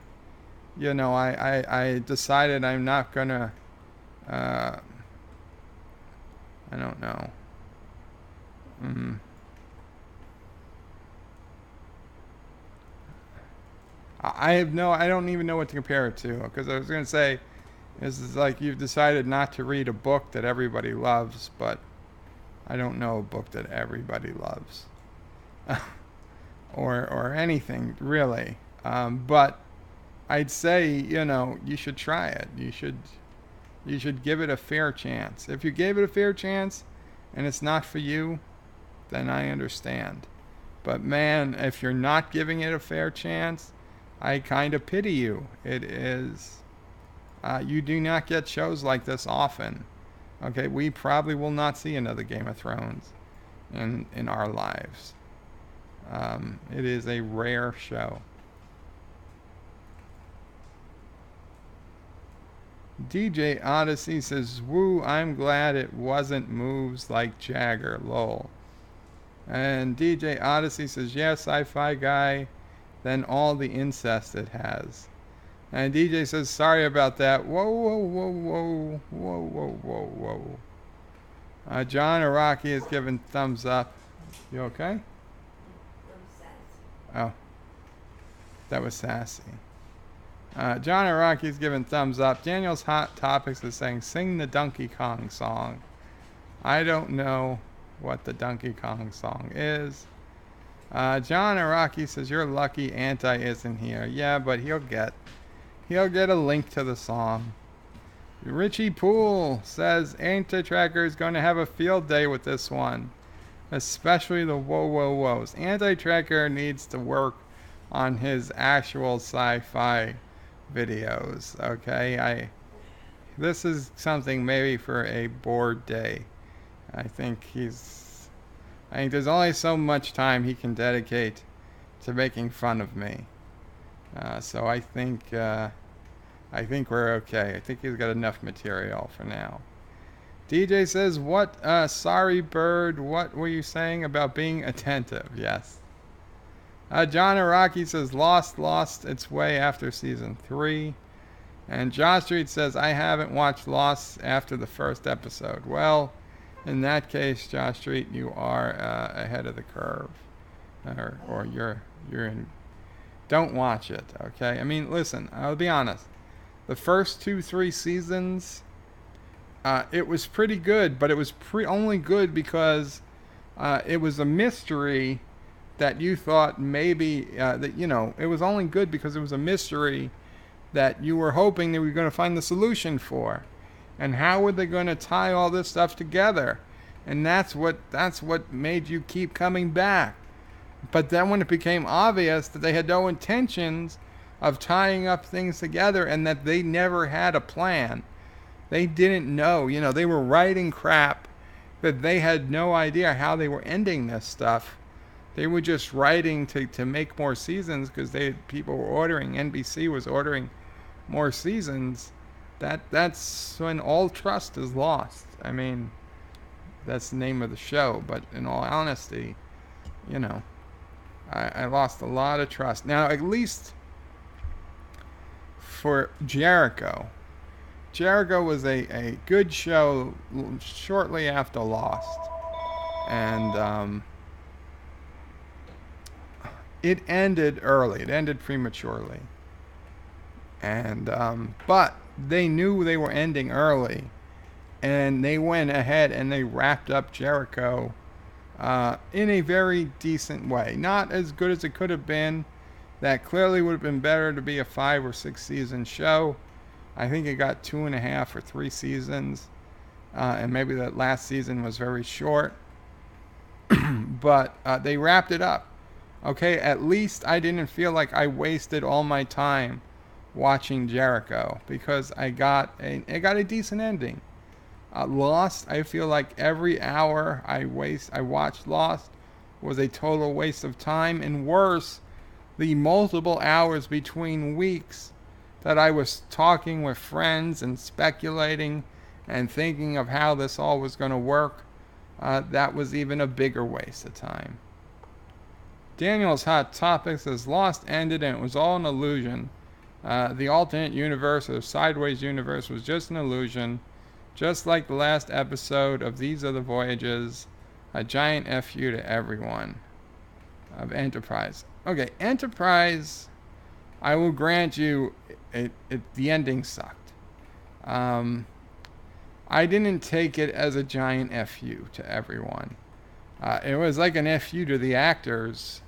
I decided I'm not gonna, I don't know. I don't even know what to compare it to, because I was gonna say, this is like you've decided not to read a book that everybody loves, but I don't know a book that everybody loves. or anything really. But I'd say, you should try it. You should give it a fair chance. If you gave it a fair chance and it's not for you, then I understand. But man, if you're not giving it a fair chance, I kind of pity you. It is, you do not get shows like this often. Okay, we probably will not see another Game of Thrones in our lives. It is a rare show. DJ Odyssey says, woo, I'm glad it wasn't moves like Jagger, lol. And DJ Odyssey says, yeah, sci-fi guy, then all the incest it has. And DJ says, sorry about that. Whoa, whoa, whoa, whoa, whoa, whoa, whoa, whoa. John Araki is giving thumbs up. You okay? Oh, that was sassy. John Araki's giving thumbs up. Daniel's Hot Topics is saying, sing the Donkey Kong song. I don't know what the Donkey Kong song is. John Araki says, you're lucky Anti isn't here. Yeah, but he'll get a link to the song. Richie Poole says, Anti-Tracker is going to have a field day with this one. Especially the whoa whoa whoas. Anti-Tracker needs to work on his actual sci-fi videos. Okay, this is something maybe for a bored day. I think there's only so much time he can dedicate to making fun of me. So I think we're okay. I think he's got enough material for now. DJ says, what, sorry bird, what were you saying about being attentive? Yes. John Araki says, Lost its way after season 3. And Josh Street says, I haven't watched Lost after the first episode. Well, in that case, Josh Street, you are ahead of the curve. Or you're don't watch it, okay? I mean, listen, I'll be honest. The first 2, 3 seasons, it was pretty good, but it was only good because it was a mystery that you thought maybe that it was only good because it was a mystery that you were hoping they were going to find the solution for, and how were they going to tie all this stuff together? And that's what made you keep coming back. But then when it became obvious that they had no intentions of tying up things together and that they never had a plan, they didn't know. They were writing crap that they had no idea how they were ending this stuff. They were just writing to make more seasons because people were ordering. NBC was ordering more seasons. That's when all trust is lost. I mean, that's the name of the show. But in all honesty, I lost a lot of trust. Now, at least for Jericho. Jericho was a good show shortly after Lost. And it ended early. It ended prematurely. And but they knew they were ending early. And they went ahead and they wrapped up Jericho in a very decent way. Not as good as it could have been. That clearly would have been better to be a 5 or 6 season show. I think it got 2.5 or 3 seasons. And maybe that last season was very short. But they wrapped it up. Okay, at least I didn't feel like I wasted all my time watching Jericho because I got a decent ending. Lost, I feel like every hour I watched Lost was a total waste of time, and worse, the multiple hours between weeks that I was talking with friends and speculating and thinking of how this all was going to work, that was even a bigger waste of time. Daniel's Hot Topic says Lost ended and it was all an illusion. The alternate universe or sideways universe was just an illusion. Just like the last episode of These Are the Voyages, a giant FU to everyone of Enterprise. Okay, Enterprise, I will grant you, the ending sucked. I didn't take it as a giant FU to everyone. It was like an FU to the actors.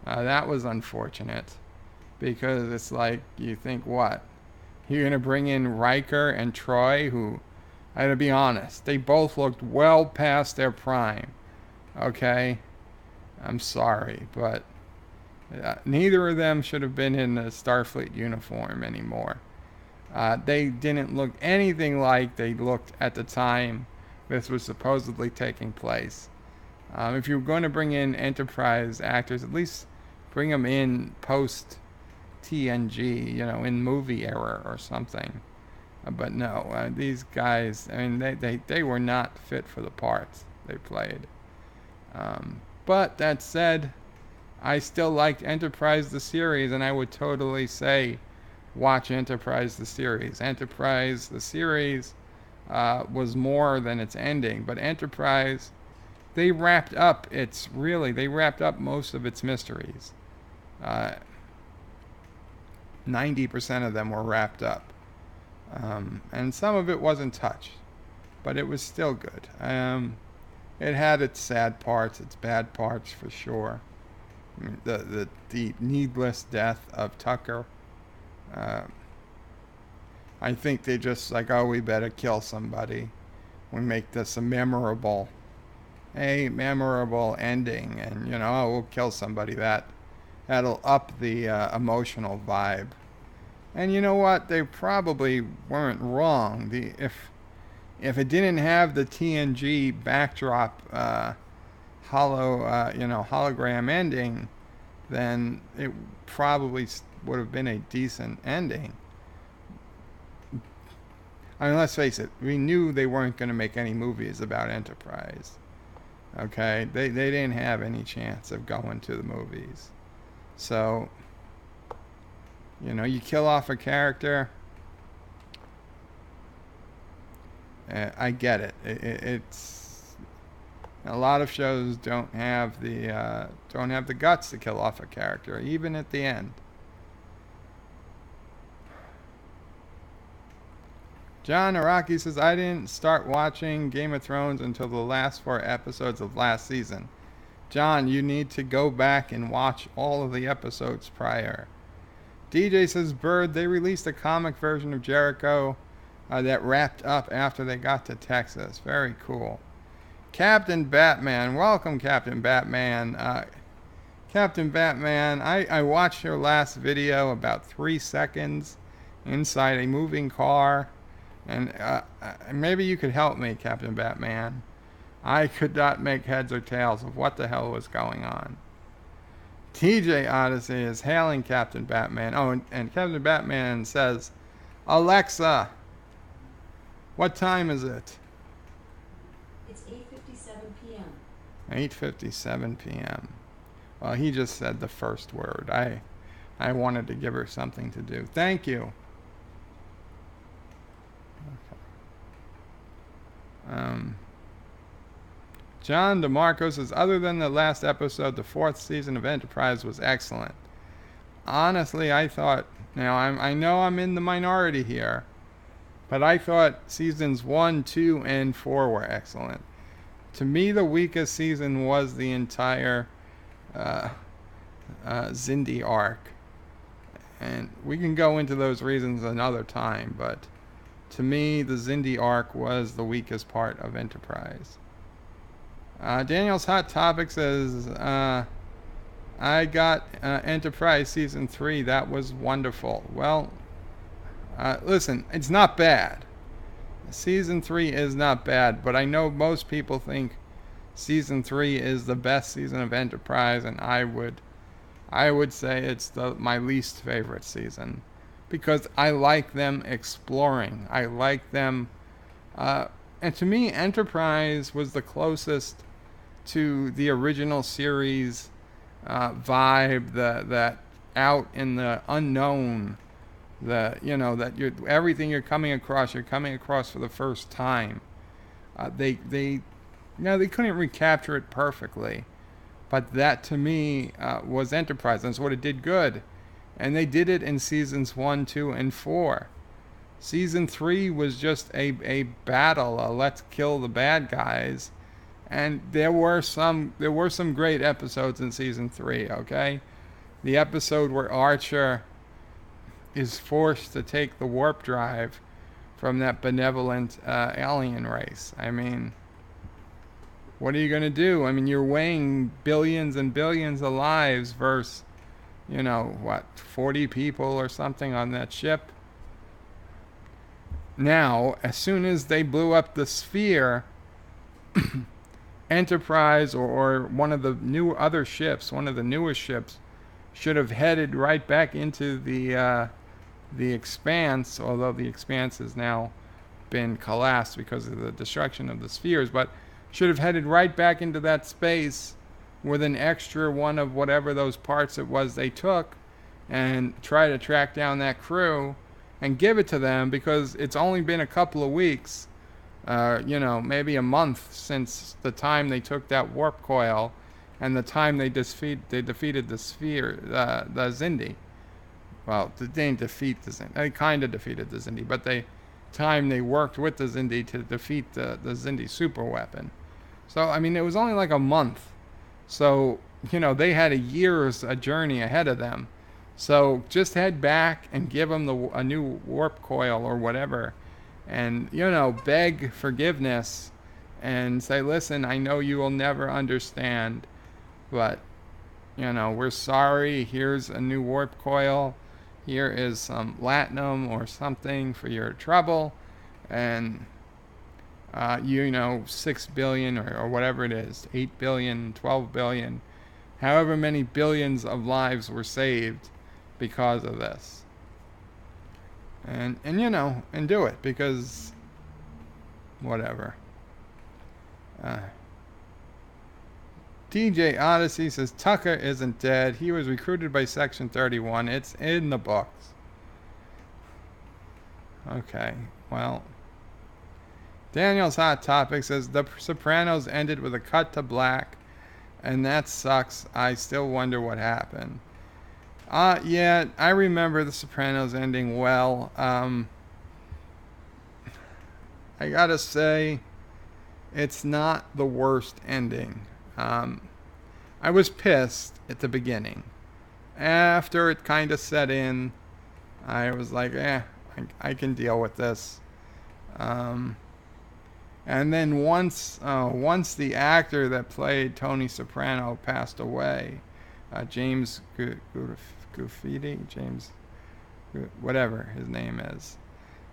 That was unfortunate. Because it's like, you think, what? You're going to bring in Riker and Troy, who, I gotta be honest, they both looked well past their prime. Okay? I'm sorry, but neither of them should have been in the Starfleet uniform anymore. They didn't look anything like they looked at the time this was supposedly taking place. If you're going to bring in Enterprise actors, at least bring them in post TNG, in movie era or something. But no, these guys, I mean, they were not fit for the parts they played. But that said, I still liked Enterprise the series, and I would totally say watch Enterprise the series. Enterprise the series was more than its ending, but Enterprise, they wrapped up most of its mysteries. 90% of them were wrapped up. And some of it wasn't touched, but it was still good. It had its sad parts, its bad parts for sure. I mean, the needless death of Tucker. I think they just like, oh, we better kill somebody. We make this a memorable ending, and oh, we'll kill somebody. That'll up the emotional vibe. And you know what? They probably weren't wrong. If it didn't have the TNG backdrop hologram ending, then it probably would have been a decent ending. I mean, let's face it, we knew they weren't going to make any movies about Enterprise. Okay? They didn't have any chance of going to the movies. So, you kill off a character. I get it. A lot of shows don't have the guts to kill off a character, even at the end. John Araki says, I didn't start watching Game of Thrones until the last 4 episodes of last season. John, you need to go back and watch all of the episodes prior. DJ says, Bird, they released a comic version of Jericho that wrapped up after they got to Texas. Very cool. Captain Batman, welcome, Captain Batman. Captain Batman, I watched your last video, about 3 seconds, inside a moving car. And maybe you could help me, Captain Batman. I could not make heads or tails of what the hell was going on. TJ Odyssey is hailing Captain Batman. Oh, and Captain Batman says, Alexa, what time is it? It's 8:57 p.m. 8:57 p.m. Well, he just said the first word. I wanted to give her something to do. Thank you. John DeMarco says, other than the last episode, the 4th season of Enterprise was excellent. Honestly, I thought, now I know I'm in the minority here, but I thought seasons 1, 2, and 4 were excellent. To me, the weakest season was the entire Xindi arc. And we can go into those reasons another time, but to me, the Xindi arc was the weakest part of Enterprise. Daniel's Hot Topic says, I got Enterprise Season 3. That was wonderful. Well, listen, it's not bad. Season 3 is not bad, but I know most people think Season 3 is the best season of Enterprise, and I would say it's my least favorite season. Because I like them exploring. I like them... and to me, Enterprise was the closest to the original series vibe, that out in the unknown, everything you're coming across for the first time. They couldn't recapture it perfectly, but that to me was Enterprise. That's what it did good. And they did it in seasons 1, 2, and 4. Season 3 was just a battle, let's kill the bad guys. And there were some great episodes in season 3, okay? The episode where Archer is forced to take the warp drive from that benevolent alien race. I mean, what are you going to do? I mean, you're weighing billions and billions of lives versus, 40 people or something on that ship. Now, as soon as they blew up the sphere, Enterprise or one of the newest ships, should have headed right back into the Expanse, although the Expanse has now been collapsed because of the destruction of the spheres, but should have headed right back into that space with an extra one of whatever those parts it was they took, and try to track down that crew and give it to them, because it's only been a couple of weeks, maybe a month since the time they took that warp coil and the time they defeated the sphere, the Xindi. Well, they didn't defeat the Xindi. They kind of defeated the Xindi, but they worked with the Xindi to defeat the Xindi super weapon. So, I mean, it was only like a month. So, they had a journey ahead of them. So just head back and give them a new warp coil or whatever, and beg forgiveness and say, listen, I know you will never understand, but we're sorry. Here's a new warp coil. Here is some latinum or something for your trouble, and 6 billion or whatever it is, 8 billion, 12 billion, however many billions of lives were saved because of this. And do it, because whatever. DJ Odyssey says Tucker isn't dead. He was recruited by Section 31. It's in the books. Okay, well, Daniel's Hot Topic says The Sopranos ended with a cut to black, and that sucks. I still wonder what happened. Yeah, I remember The Sopranos ending well. I gotta say, it's not the worst ending. Um, I was pissed at the beginning. After it kind of set in, I was like, I can deal with this. Um, and then once the actor that played Tony Soprano passed away, James Gufidi, whatever his name is.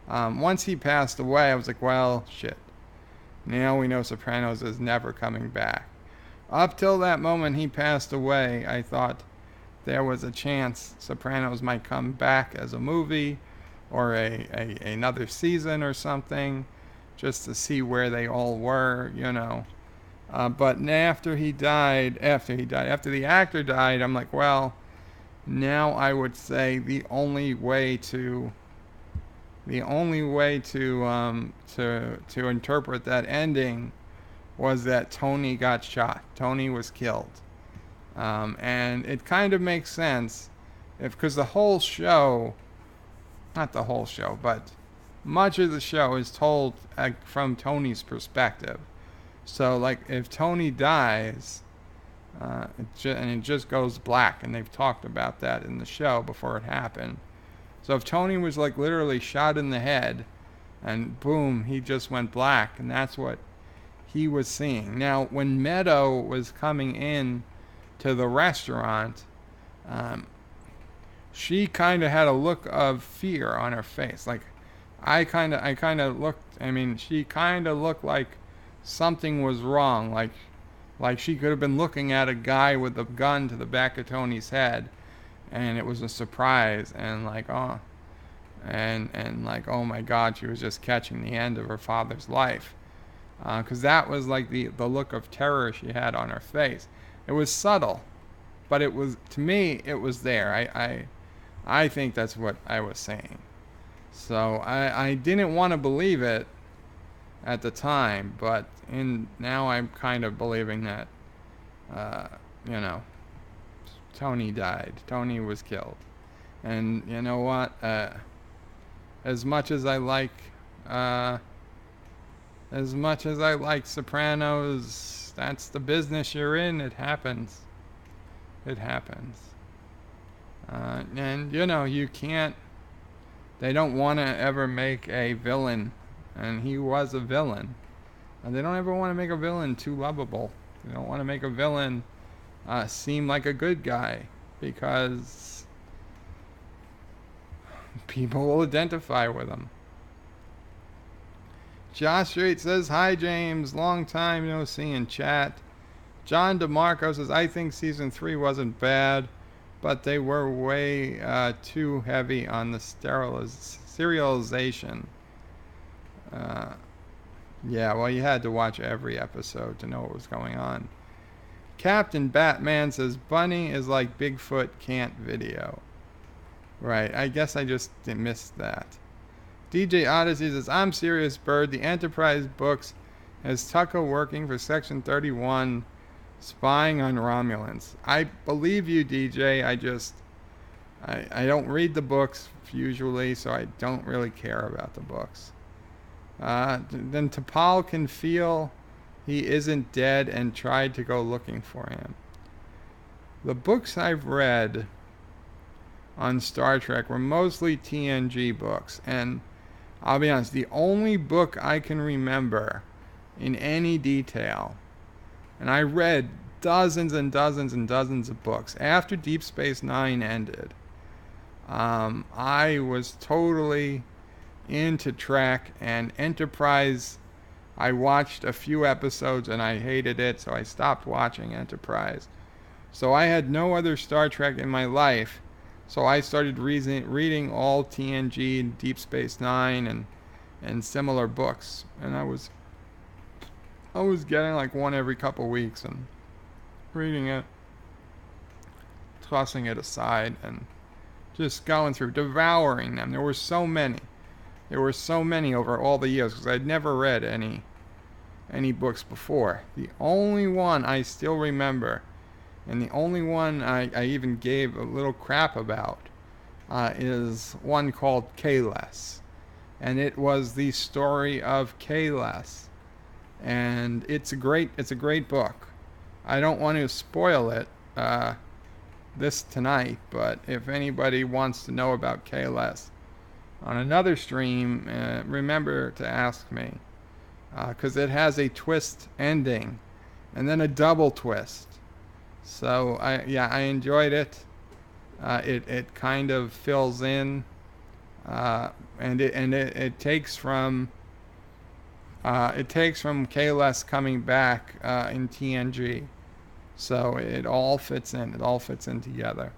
Once he passed away, I was like, well, shit. Now we know Sopranos is never coming back. Up till that moment he passed away, I thought there was a chance Sopranos might come back as a movie or another season or something, just to see where they all were, you know. But after the actor died, I'm like, well, now I would say the only way to interpret that ending was that Tony got shot. Tony was killed. And it kind of makes sense because the whole show, not the whole show, but much of the show is told from Tony's perspective. So, like, if Tony dies, it just goes black, and they've talked about that in the show before it happened. So if Tony was, like, literally shot in the head, and boom, he just went black, and that's what he was seeing. Now, when Meadow was coming in to the restaurant, she kind of had a look of fear on her face. Like, I kind of looked. I mean, she kind of looked like something was wrong. Like she could have been looking at a guy with a gun to the back of Tony's head, and it was a surprise. And like, oh my God, she was just catching the end of her father's life. Because that was like the look of terror she had on her face. It was subtle, but it was, to me, it was there. I think that's what I was saying. So I didn't want to believe it at the time, but now I'm kind of believing that, you know, Tony died. Tony was killed. And you know what? As much as I like Sopranos, that's the business you're in. It happens. It happens. And you know, you can't. They don't want to ever make a villain, and he was a villain. And they don't ever want to make a villain too lovable. They don't want to make a villain seem like a good guy, because people will identify with him. Josh Strait says, hi James, long time no see in chat. John DeMarco says, I think season 3 wasn't bad, but they were way too heavy on the serialization. Yeah, well, you had to watch every episode to know what was going on. Captain Batman says, Bunny is like Bigfoot can't video. Right, I guess I just missed that. DJ Odyssey says, I'm serious, Bird. The Enterprise books has Tucker working for Section 31, spying on Romulans. I believe you, DJ. I don't read the books usually, so I don't really care about the books. Then T'Pol can feel he isn't dead and tried to go looking for him. The books I've read on Star Trek were mostly TNG books, and I'll be honest, the only book I can remember in any detail, and I read dozens and dozens and dozens of books after Deep Space Nine ended. I was totally into Trek, and Enterprise, I watched a few episodes and I hated it, so I stopped watching Enterprise. So I had no other Star Trek in my life, so I started reading all TNG and Deep Space Nine and similar books, and I was getting like one every couple weeks and reading it, tossing it aside, and just going through, devouring them. There were so many. There were so many over all the years because I'd never read any books before. The only one I still remember, and the only one I even gave a little crap about, is one called Kayless. And it was the story of Kayless. And it's a great book. I don't want to spoil it this tonight, but if anybody wants to know about Kayless on another stream, remember to ask me, because it has a twist ending and then a double twist. So I enjoyed it. It kind of fills in, and it takes from Kayless coming back in TNG. So it all fits in. It all fits in together.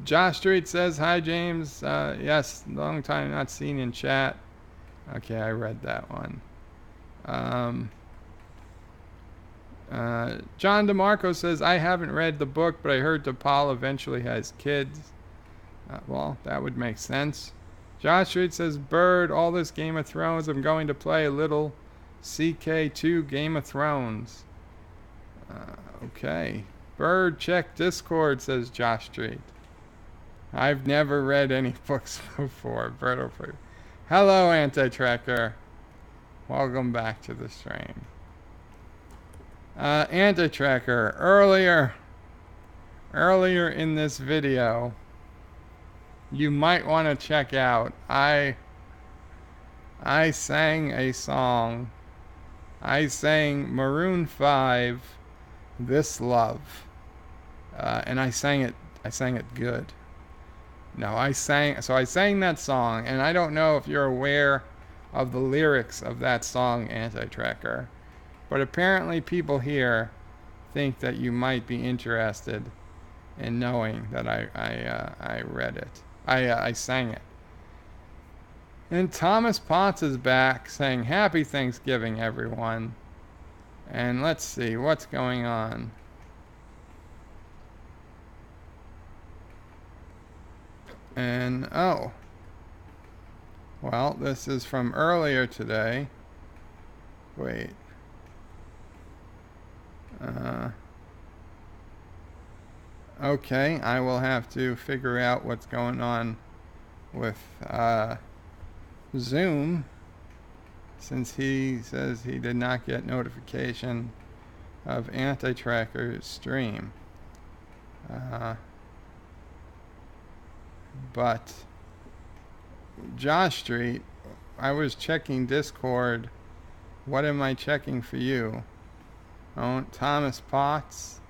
Josh Street says, "Hi James. Yes, long time not seen in chat." Okay, I read that one. John DeMarco says, "I haven't read the book, but I heard DePaul eventually has kids." Well, that would make sense. Josh Street says, "Bird, all this Game of Thrones. I'm going to play a little CK2 Game of Thrones." Okay. Bird, check Discord, says Josh Street. I've never read any books before. Bird, hello, Anti-Tracker. Welcome back to the stream. Anti-Tracker, earlier in this video, you might want to check out, I sang a song. I sang Maroon 5, This Love. And I sang it good. No, I sang that song, and I don't know if you're aware of the lyrics of that song, Anti-Tracker, but apparently people here think that you might be interested in knowing that I read it. I sang it. And Thomas Potts is back saying, "Happy Thanksgiving, everyone." And let's see what's going on. And oh, well, this is from earlier today. Wait. Okay, I will have to figure out what's going on with Zoom, since he says he did not get notification of Anti-Tracker's stream. But Josh Street, I was checking Discord. What am I checking for you? Oh, Thomas Potts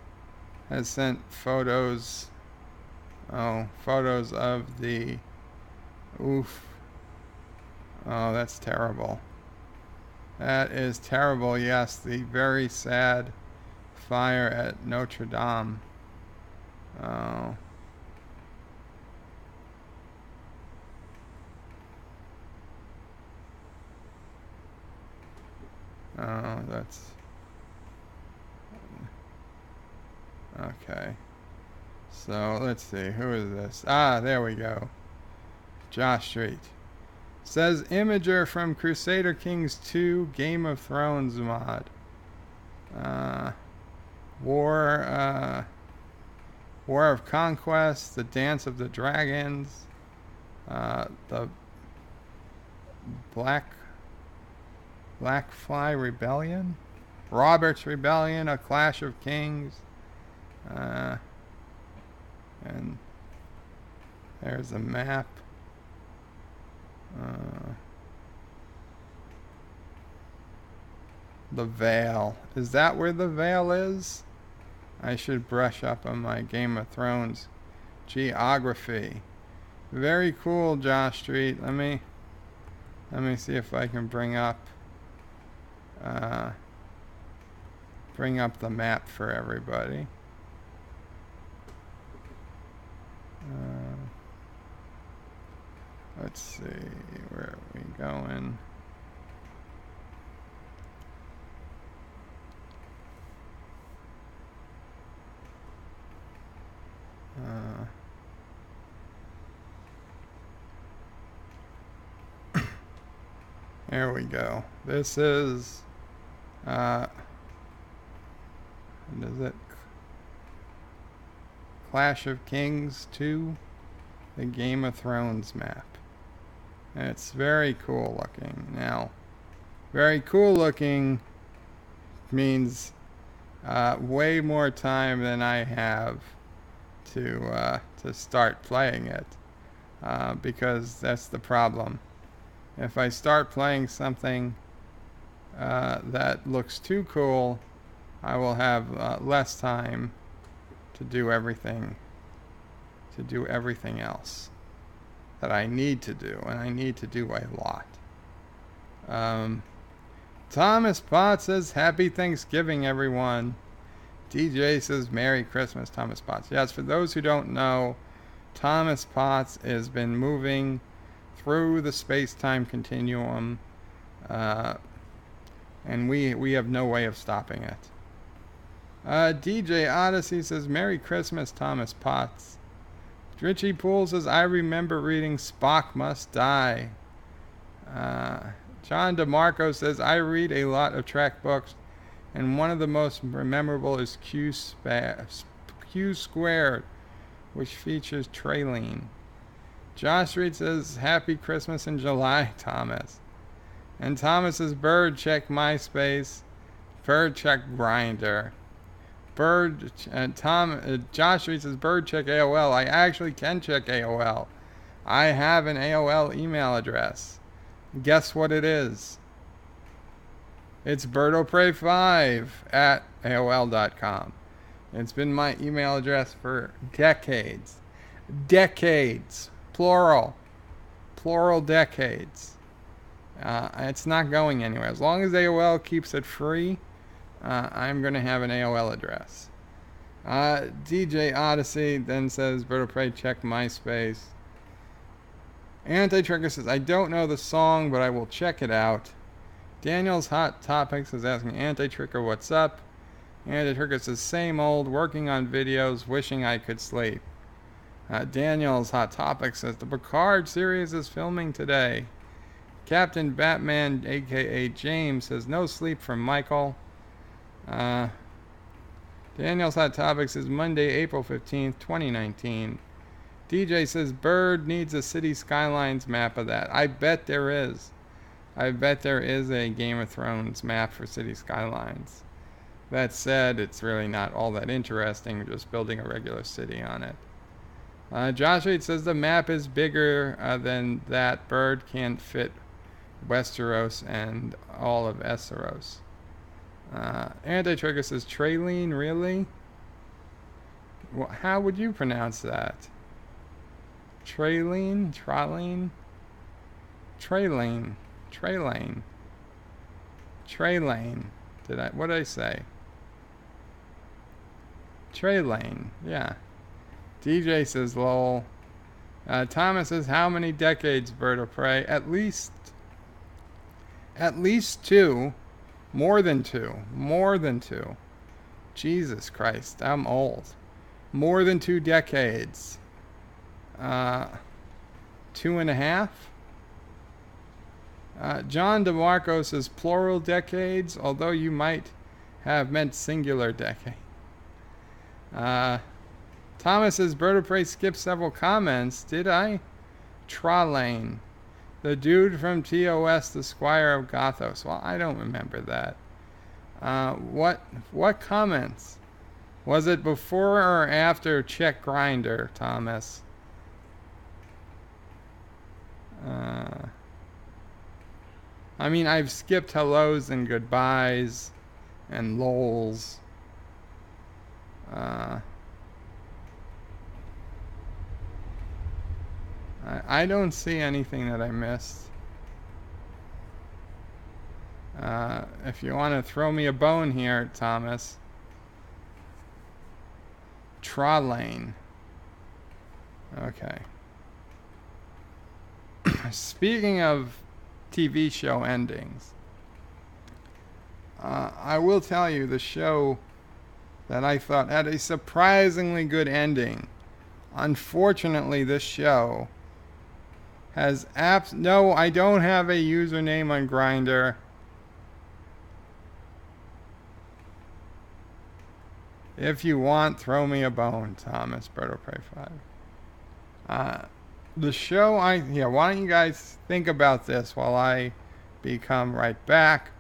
has sent photos. Oh, photos of the. Oof. Oh, that's terrible. That is terrible. Yes, the very sad fire at Notre Dame. Oh. Oh, that's. Okay. So let's see. Who is this? Ah, there we go. Josh Street. Says Imager from Crusader Kings 2 Game of Thrones mod. War of Conquest, The Dance of the Dragons, the Blackfly Rebellion, Robert's Rebellion, A Clash of Kings, and there's a map. The Vale. Is that where the Vale is? I should brush up on my Game of Thrones geography. Very cool, Josh Street. Let me see if I can bring up the map for everybody. Let's see, where are we going? There we go. This is, what is it? Clash of Kings 2, the Game of Thrones map. And it's very cool looking. Now, very cool looking means way more time than I have to start playing it, because that's the problem. If I start playing something that looks too cool, I will have less time to do everything else that I need to do, and I need to do a lot. Thomas Potts says, Happy Thanksgiving, everyone. DJ says, Merry Christmas, Thomas Potts. Yes, for those who don't know, Thomas Potts has been moving through the space-time continuum, and we have no way of stopping it. DJ Odyssey says, Merry Christmas, Thomas Potts. Richie Poole says, I remember reading Spock Must Die. John DeMarco says, I read a lot of Trek books, and one of the most memorable is Q Squared, which features Traylene. Josh Reed says, Happy Christmas in July, Thomas. And Thomas says, Bird check MySpace, Bird check Grindr. Josh Reed says, Bird check AOL. I actually can check AOL. I have an AOL email address. Guess what it is? It's birdopray5@aol.com. It's been my email address for decades. Decades. Plural decades. It's not going anywhere. As long as AOL keeps it free, I'm going to have an AOL address. DJ Odyssey then says, Birdopray, check MySpace. Anti-Trigger says, I don't know the song, but I will check it out. Daniel's Hot Topics is asking, Anti-Trigger, what's up? Anti-Trigger says, same old, working on videos, wishing I could sleep. Daniel's Hot Topics says, the Picard series is filming today. Captain Batman, aka James, says, no sleep from Michael. Daniel's Hot Topics is Monday, April 15th, 2019. DJ says, Bird needs a City Skylines map of that. I bet there is. I bet there is a Game of Thrones map for City Skylines. That said, it's really not all that interesting, just building a regular city on it. Josh Reed says the map is bigger than that. Bird can't fit Westeros and all of Esseros. Anti-Trigger says, Traylene, really? Well, how would you pronounce that? Traylene? Traylene? Traylene. Traylane. Traylane. What did I say? Traylane. Yeah. DJ says, lol. Thomas says, how many decades, Bird of Prey? At least 2. More than 2. More than 2. Jesus Christ, I'm old. More than 2 decades. 2.5. John DeMarco says plural decades, although you might have meant singular decade. Thomas says, Bird of Prey skipped several comments. Did I? Tralane. The dude from TOS, the Squire of Gothos. Well, I don't remember that. What comments? Was it before or after Check Grinder, Thomas? I mean, I've skipped hellos and goodbyes and lols. I don't see anything that I missed. If you want to throw me a bone here, Thomas. Tralane. Okay. Speaking of TV show endings, I will tell you the show that I thought had a surprisingly good ending. Unfortunately, this show has apps. No, I don't have a username on Grindr. If you want, throw me a bone, Thomas. Berto Pray 5. The show, why don't you guys think about this while I become right back?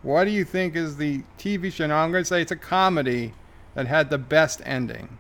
What do you think is the TV show? Now, I'm going to say it's a comedy that had the best ending.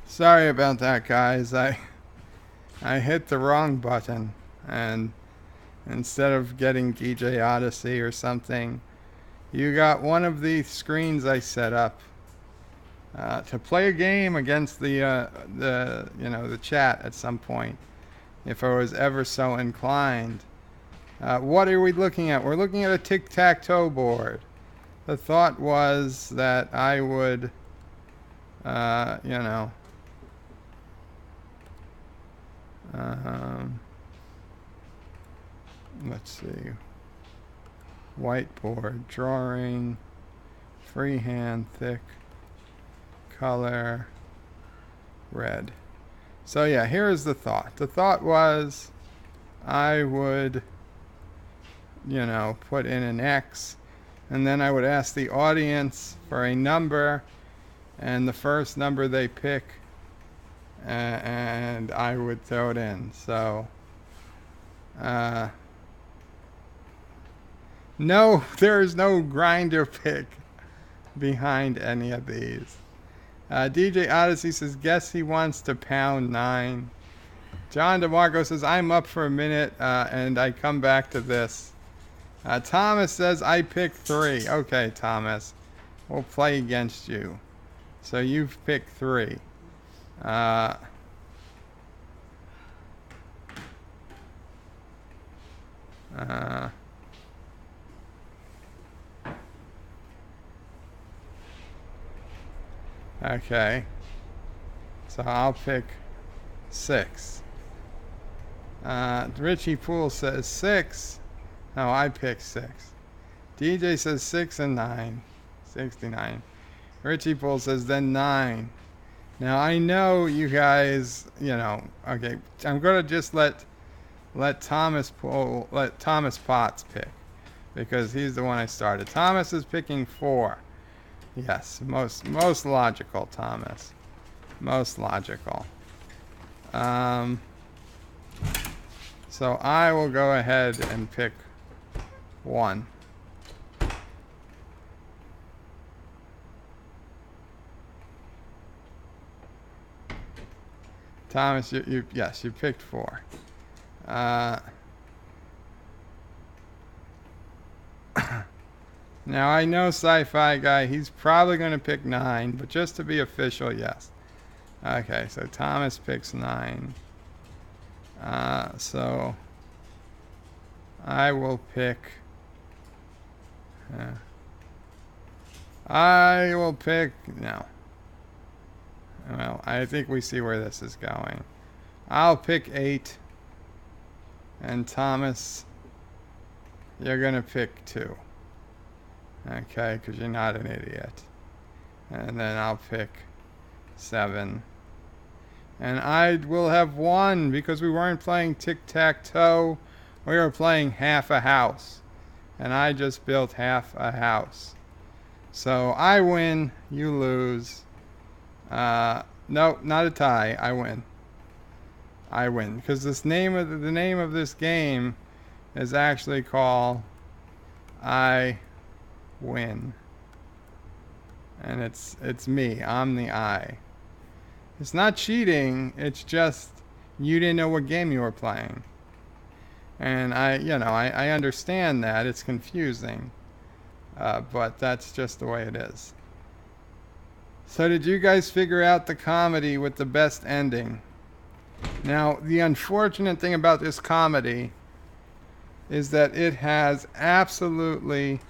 Sorry about that, guys. I hit the wrong button, and instead of getting DJ Odyssey or something, you got one of the screens I set up to play a game against the chat at some point, if I was ever so inclined. What are we looking at? We're looking at a tic-tac-toe board. The thought was that I would, let's see, whiteboard, drawing, freehand, thick, color, red. So yeah, here is the thought. The thought was I would, put in an X, and then I would ask the audience for a number, and the first number they pick, and I would throw it in. So, no, there is no grinder pick behind any of these. DJ Odyssey says, guess he wants to pound 9. John DeMarco says, I'm up for a minute, and I come back to this. Thomas says, I pick 3. Okay, Thomas. We'll play against you. So you've picked 3. Okay. So I'll pick 6. Richie Poole says 6. No, I pick 6. DJ says 6 and 9. 69. Richie Poole says then 9. Now I know you guys, okay, I'm gonna just let Thomas Potts pick, because he's the one I started. Thomas is picking 4. Yes, most logical, Thomas. Most logical. So I will go ahead and pick 1. Thomas, yes, you picked 4. Uh, now I know Sci-Fi Guy, he's probably going to pick 9, but just to be official, yes. Okay, so Thomas picks 9. So I will pick. I will pick. No. Well, I think we see where this is going. I'll pick 8. And Thomas, you're going to pick 2. Okay, because you're not an idiot. And then I'll pick 7. And I will have 1 because we weren't playing tic-tac-toe. We were playing half a house. And I just built half a house. So I win, you lose. No, not a tie. I win. I win. Because the name of this game is actually called I Win. And it's me. I'm the I. It's not cheating, it's just you didn't know what game you were playing. And I understand that. It's confusing. But that's just the way it is. So did you guys figure out the comedy with the best ending? Now, the unfortunate thing about this comedy is that it has absolutely,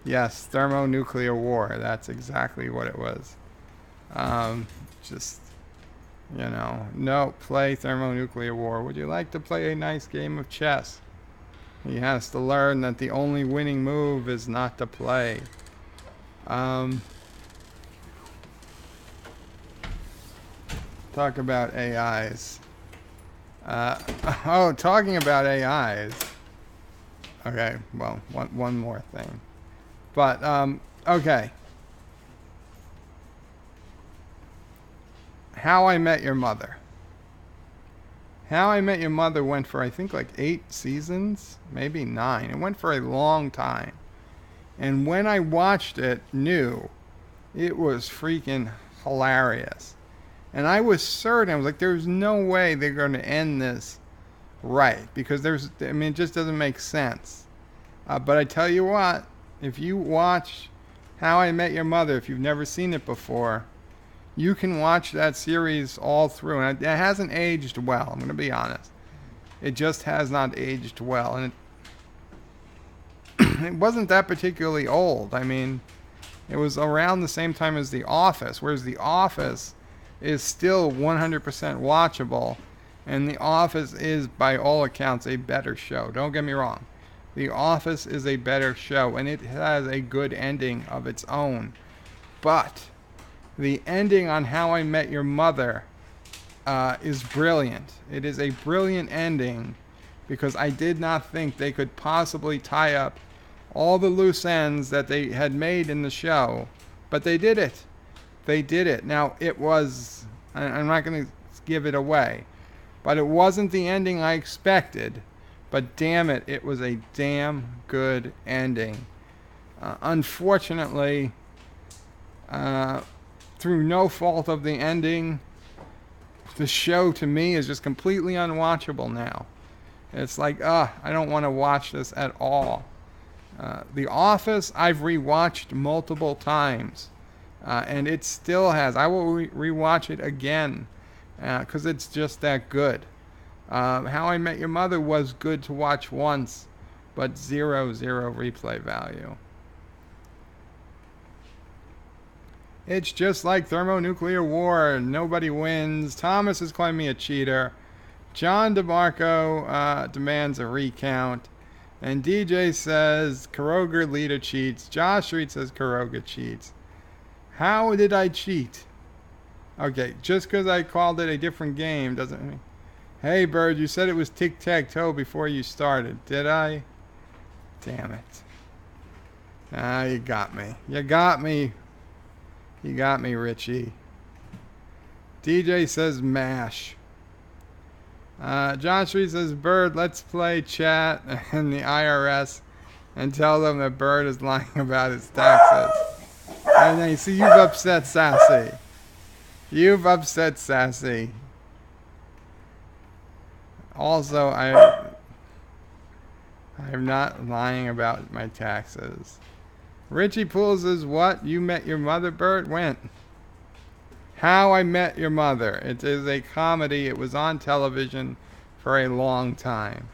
yes, thermonuclear war. That's exactly what it was. Just, no, play thermonuclear war. Would you like to play a nice game of chess? He has to learn that the only winning move is not to play. Talk about AIs. Talking about AIs. Okay, well, one more thing. But, okay. How I Met Your Mother. How I Met Your Mother went for, I think, like 8 seasons, maybe 9. It went for a long time. And when I watched it new, it was freaking hilarious. And I was certain, I was like, there's no way they're going to end this right. Because it just doesn't make sense. But I tell you what, if you watch How I Met Your Mother, if you've never seen it before, you can watch that series all through. And it hasn't aged well, I'm going to be honest. It just has not aged well. And it wasn't that particularly old. I mean, it was around the same time as The Office, whereas The Office is still 100% watchable. And The Office is, by all accounts, a better show. Don't get me wrong. The Office is a better show, and it has a good ending of its own. But the ending on How I Met Your Mother is brilliant. It is a brilliant ending because I did not think they could possibly tie up all the loose ends that they had made in the show. But they did it. They did it. Now, it was, I'm not going to give it away, but it wasn't the ending I expected. But damn it, it was a damn good ending. Unfortunately, through no fault of the ending, the show to me is just completely unwatchable now. It's like, I don't want to watch this at all. The Office, I've rewatched multiple times, and it still has. I will rewatch it again because it's just that good. How I Met Your Mother was good to watch once, but zero replay value. It's just like thermonuclear war. Nobody wins. Thomas is calling me a cheater. John DeMarco demands a recount. And DJ says Kuroga leader cheats. Josh Reed says Kuroga cheats. How did I cheat? Okay, just because I called it a different game doesn't mean... Hey, Bird, you said it was tic-tac-toe before you started. Did I? Damn it. You got me. You got me. You got me, Richie. DJ says MASH. Josh Reed says, Bird, let's play chat and the IRS and tell them that Bird is lying about his taxes. And then you see, you've upset Sassy. You've upset Sassy. Also, I'm not lying about my taxes. Richie Pools is what? You Met Your Mother, Bert? When? How I Met Your Mother. It is a comedy. It was on television for a long time.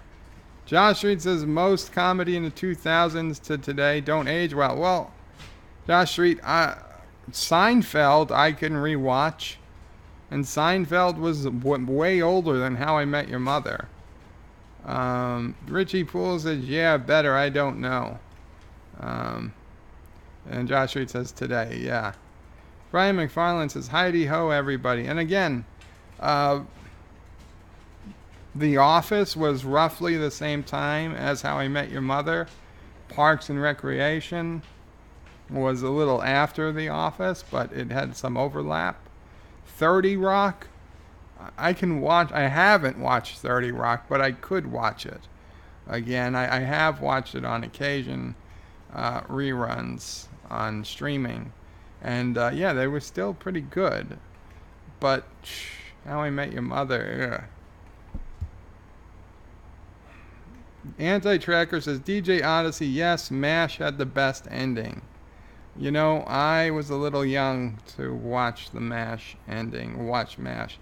Josh Reed says most comedy in the 2000s to today don't age well. Well, Josh Reed, Seinfeld I can rewatch. And Seinfeld was way older than How I Met Your Mother. Richie Poole says, yeah, better, I don't know. And Josh Reed says, today, yeah. Brian McFarland says, Heidi-ho, everybody. And again, The Office was roughly the same time as How I Met Your Mother. Parks and Recreation was a little after The Office, but it had some overlap. 30 Rock, I haven't watched 30 Rock, but I could watch it. Again, I have watched it on occasion, reruns on streaming. And yeah, they were still pretty good. But How I Met Your Mother, ugh. Anti-Tracker says, DJ Odyssey, yes, MASH had the best ending. You know, I was a little young to watch the MASH ending, watch MASH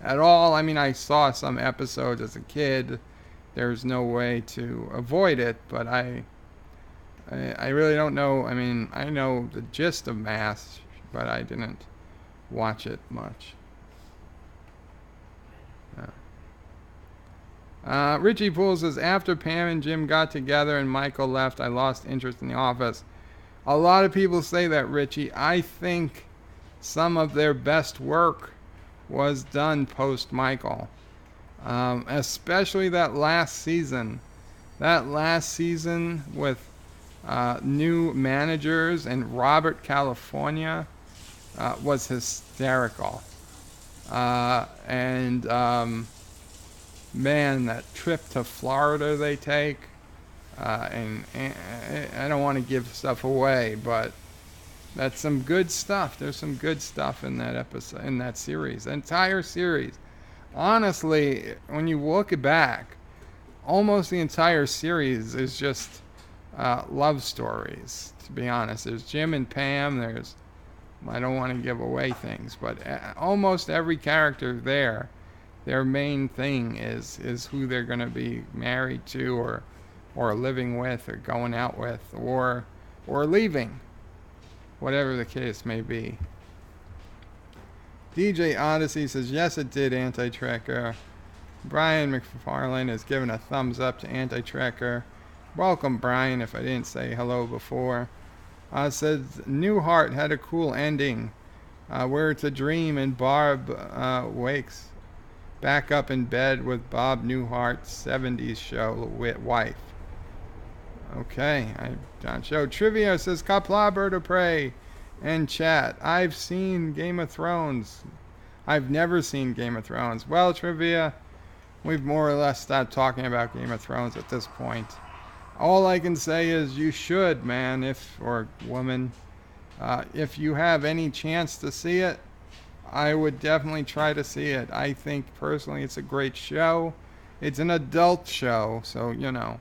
at all. I mean, I saw some episodes as a kid. There's no way to avoid it, but I really don't know. I mean, I know the gist of MASH, but I didn't watch it much. Richie Poole says, after Pam and Jim got together and Michael left, I lost interest in The Office. A lot of people say that, Richie. I think some of their best work was done post-Michael. Especially that last season. That last season with new managers and Robert California was hysterical. Man, that trip to Florida they take. And I don't want to give stuff away, but that's some good stuff. There's some good stuff in that episode, in that series, the entire series. Honestly, when you look back, almost the entire series is just love stories. To be honest, there's Jim and Pam. I don't want to give away things, but almost every character there, their main thing is who they're going to be married to, or living with, or going out with, or leaving, whatever the case may be. DJ Odyssey says, yes, it did, Anti-Tracker. Brian McFarlane has given a thumbs up to Anti-Tracker. Welcome, Brian, if I didn't say hello before. Says, Newhart had a cool ending, where it's a dream and Barb wakes back up in bed with Bob Newhart's 70s show wife. Okay, John Show. Trivia says, Qapla, Bird of Prey, and chat. I've seen Game of Thrones. I've never seen Game of Thrones. Well, Trivia, we've more or less stopped talking about Game of Thrones at this point. All I can say is you should, man, or woman, if you have any chance to see it, I would definitely try to see it. I think, personally, it's a great show. It's an adult show, so, you know,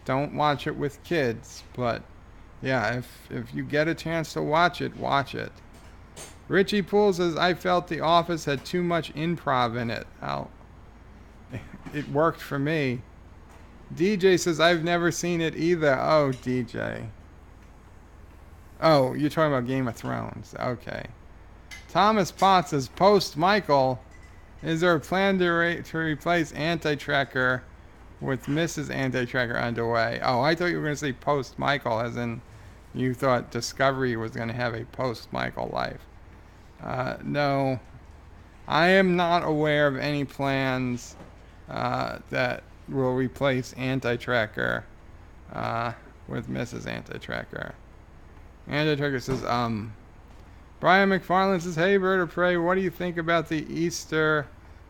don't watch it with kids. But, yeah, if you get a chance to watch it, watch it. Richie Poole says, I felt The Office had too much improv in it. It worked for me. DJ says, I've never seen it either. Oh, DJ. Oh, you're talking about Game of Thrones. Okay. Thomas Potts says, post-Michael, is there a plan to replace Anti-Tracker with Mrs. Anti-Tracker underway? Oh, I thought you were going to say post-Michael, as in you thought Discovery was going to have a post-Michael life. No. I am not aware of any plans that will replace Anti-Tracker with Mrs. Anti-Tracker. Anti-Tracker says, Brian McFarland says, hey, Bird of Prey, what do you think about the Easter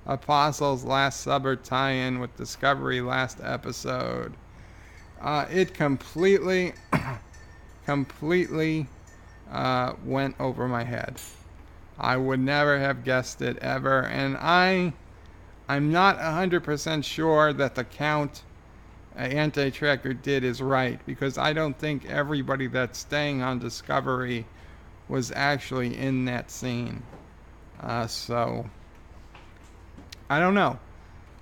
Apostles Last Supper tie-in with Discovery last episode. It completely, completely went over my head. I would never have guessed it ever, and I'm not 100% sure that the count Anti-Tracker did is right, because I don't think everybody that's staying on Discovery was actually in that scene. So I don't know.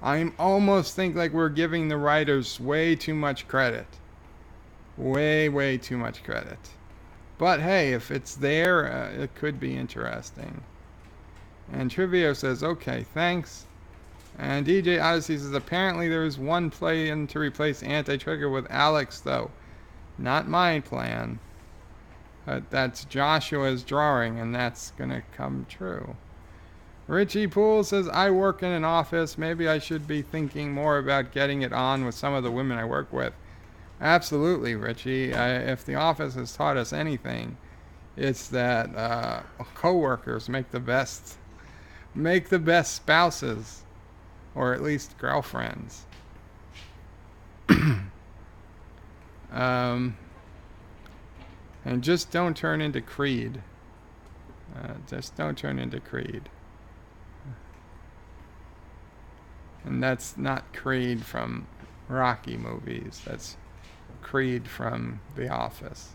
I almost think like we're giving the writers way too much credit. Way too much credit. But hey, if it's there, it could be interesting. And Trivio says, okay, thanks. And DJ Odyssey says, apparently there is one plan to replace Anti-Trigger with Alex, though. Not my plan. But that's Joshua's drawing, and that's going to come true. Richie Poole says, I work in an office. Maybe I should be thinking more about getting it on with some of the women I work with. Absolutely, Richie. If the office has taught us anything, it's that co-workers make the best spouses, or at least girlfriends. And just don't turn into Creed. Just don't turn into Creed. And that's not Creed from Rocky movies. That's Creed from The Office.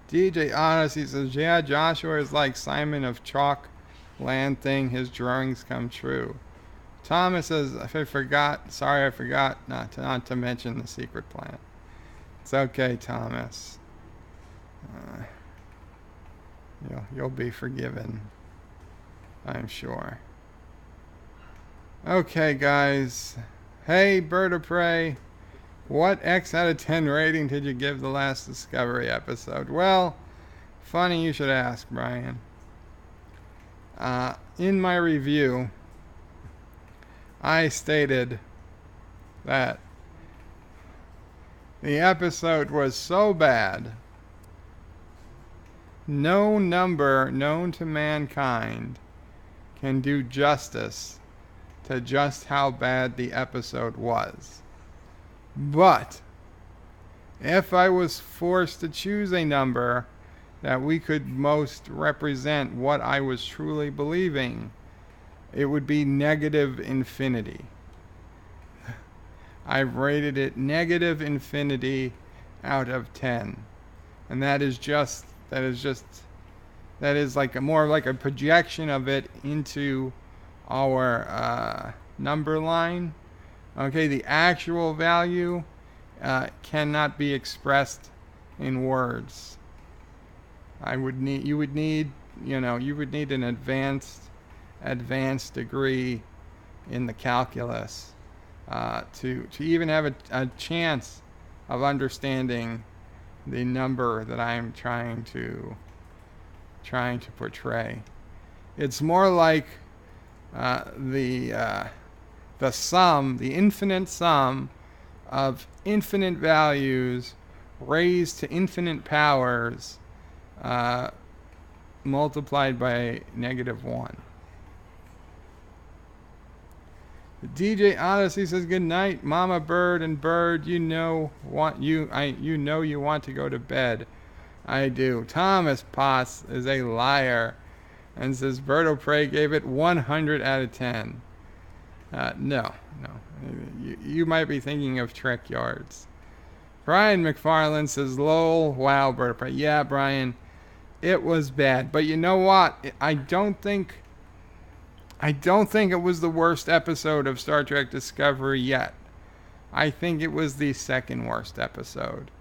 DJ Odyssey says, yeah, Joshua is like Simon of Chalk Land Thing. His drawings come true. Thomas says, I forgot not to mention the secret plan. It's okay, Thomas. You'll be forgiven, I'm sure. Okay, guys. Hey, Bird of Prey. What X out of 10 rating did you give the last Discovery episode? Well, funny you should ask, Brian. In my review, I stated that the episode was so bad, no number known to mankind can do justice to just how bad the episode was. But if I was forced to choose a number that we could most represent what I was truly believing, it would be negative infinity. I've rated it negative infinity out of 10. And that is like more like a projection of it into our number line. Okay, the actual value cannot be expressed in words. You would need an advanced degree in the calculus to even have a chance of understanding the number that I'm trying to portray. It's more like the sum, the infinite sum of infinite values raised to infinite powers multiplied by -1. DJ Odyssey says, good night, Mama Bird and Bird. You know you want to go to bed. I do. Thomas Potts is a liar and says Bird of Prey gave it 100 out of 10. No. You might be thinking of Trek Yards. Brian McFarland says, lol, wow, Bird of Prey. Yeah, Brian, it was bad. But you know what? I don't think it was the worst episode of Star Trek Discovery yet. I think it was the second worst episode.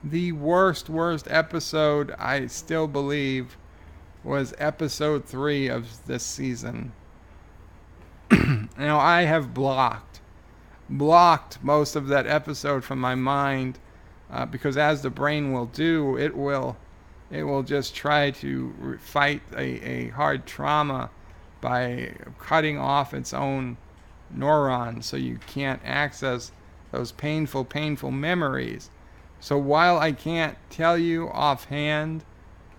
The worst episode, I still believe, was episode 3 of this season. Now, I have blocked most of that episode from my mind because, as the brain will do, it will just try to fight a hard trauma by cutting off its own neurons so you can't access those painful memories. So while I can't tell you offhand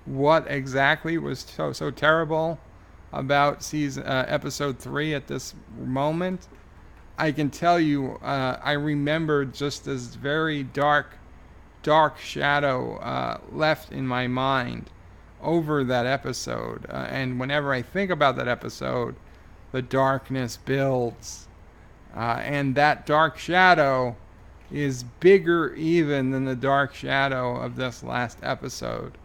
what exactly was so terrible about episode 3 at this moment. I can tell you, I remember just this very dark shadow left in my mind over that episode. And whenever I think about that episode, the darkness builds. And that dark shadow is bigger even than the dark shadow of this last episode.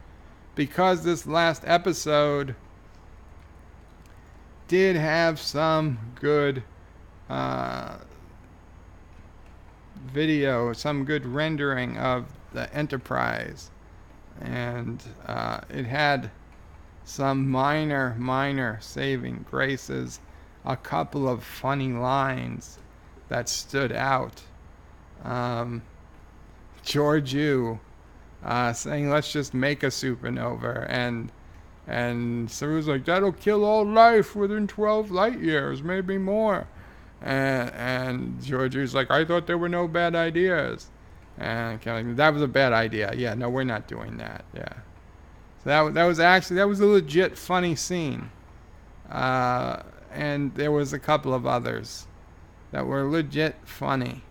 Because this last episode did have some good video, some good rendering of the Enterprise. And it had some minor saving graces, a couple of funny lines that stood out. Georgiou saying, "Let's just make a supernova," and Saru's like, "That'll kill all life within 12 light years, maybe more." And Georgiou's like, "I thought there were no bad ideas." And Kelly, "That was a bad idea. Yeah, no, we're not doing that." Yeah. So that was a legit funny scene. And there was a couple of others that were legit funny.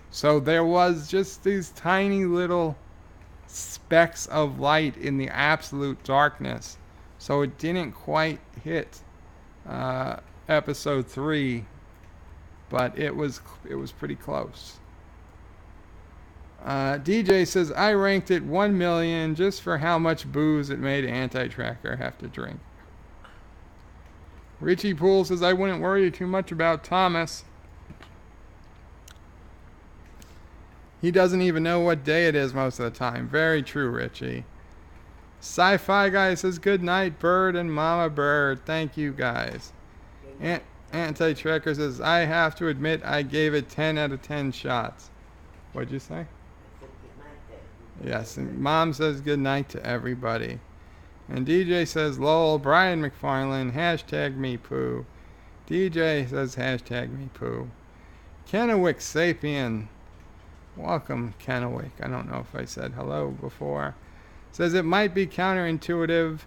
So there was just these tiny little specks of light in the absolute darkness. So it didn't quite hit episode 3, but it was pretty close. DJ says, "I ranked it 1 million just for how much booze it made Anti-Tracker have to drink." Richie Poole says, "I wouldn't worry too much about Thomas. He doesn't even know what day it is most of the time." Very true, Richie. Sci-Fi Guy says, "Good night, Bird and Mama Bird." Thank you, guys. Anti-Tracker says, "I have to admit I gave it 10 out of 10 shots." What'd you say? Yes, and Mom says good night to everybody. And DJ says, "Lol, Brian McFarlane, hashtag me poo." DJ says, hashtag me poo. Kennewick Sapien. Welcome, Kennewick. I don't know if I said hello before. Says, "It might be counterintuitive,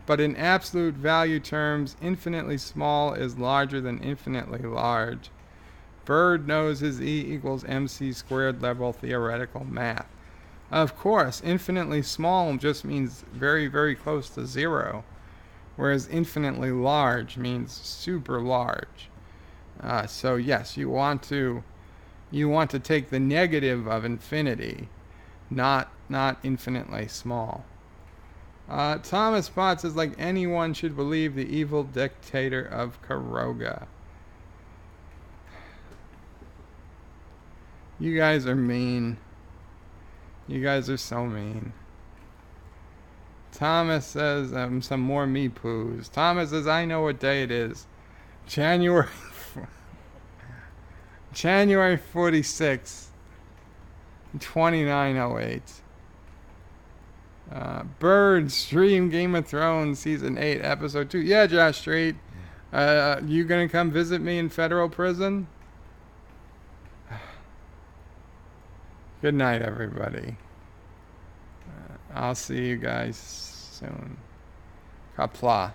but in absolute value terms, infinitely small is larger than infinitely large. Bird knows his E equals MC squared level theoretical math." Of course, infinitely small just means very, very close to 0, whereas infinitely large means super large. So yes, you want to take the negative of infinity, not infinitely small. Thomas Potts is like, "Anyone should believe the evil dictator of Karoga." You guys are mean. You guys are so mean. Thomas says, some more me poos. Thomas says, "I know what day it is. January 46, 2908. Bird stream Game of Thrones season 8 episode 2. Yeah, Josh Street. You gonna come visit me in federal prison? Good night, everybody. I'll see you guys soon. Qapla.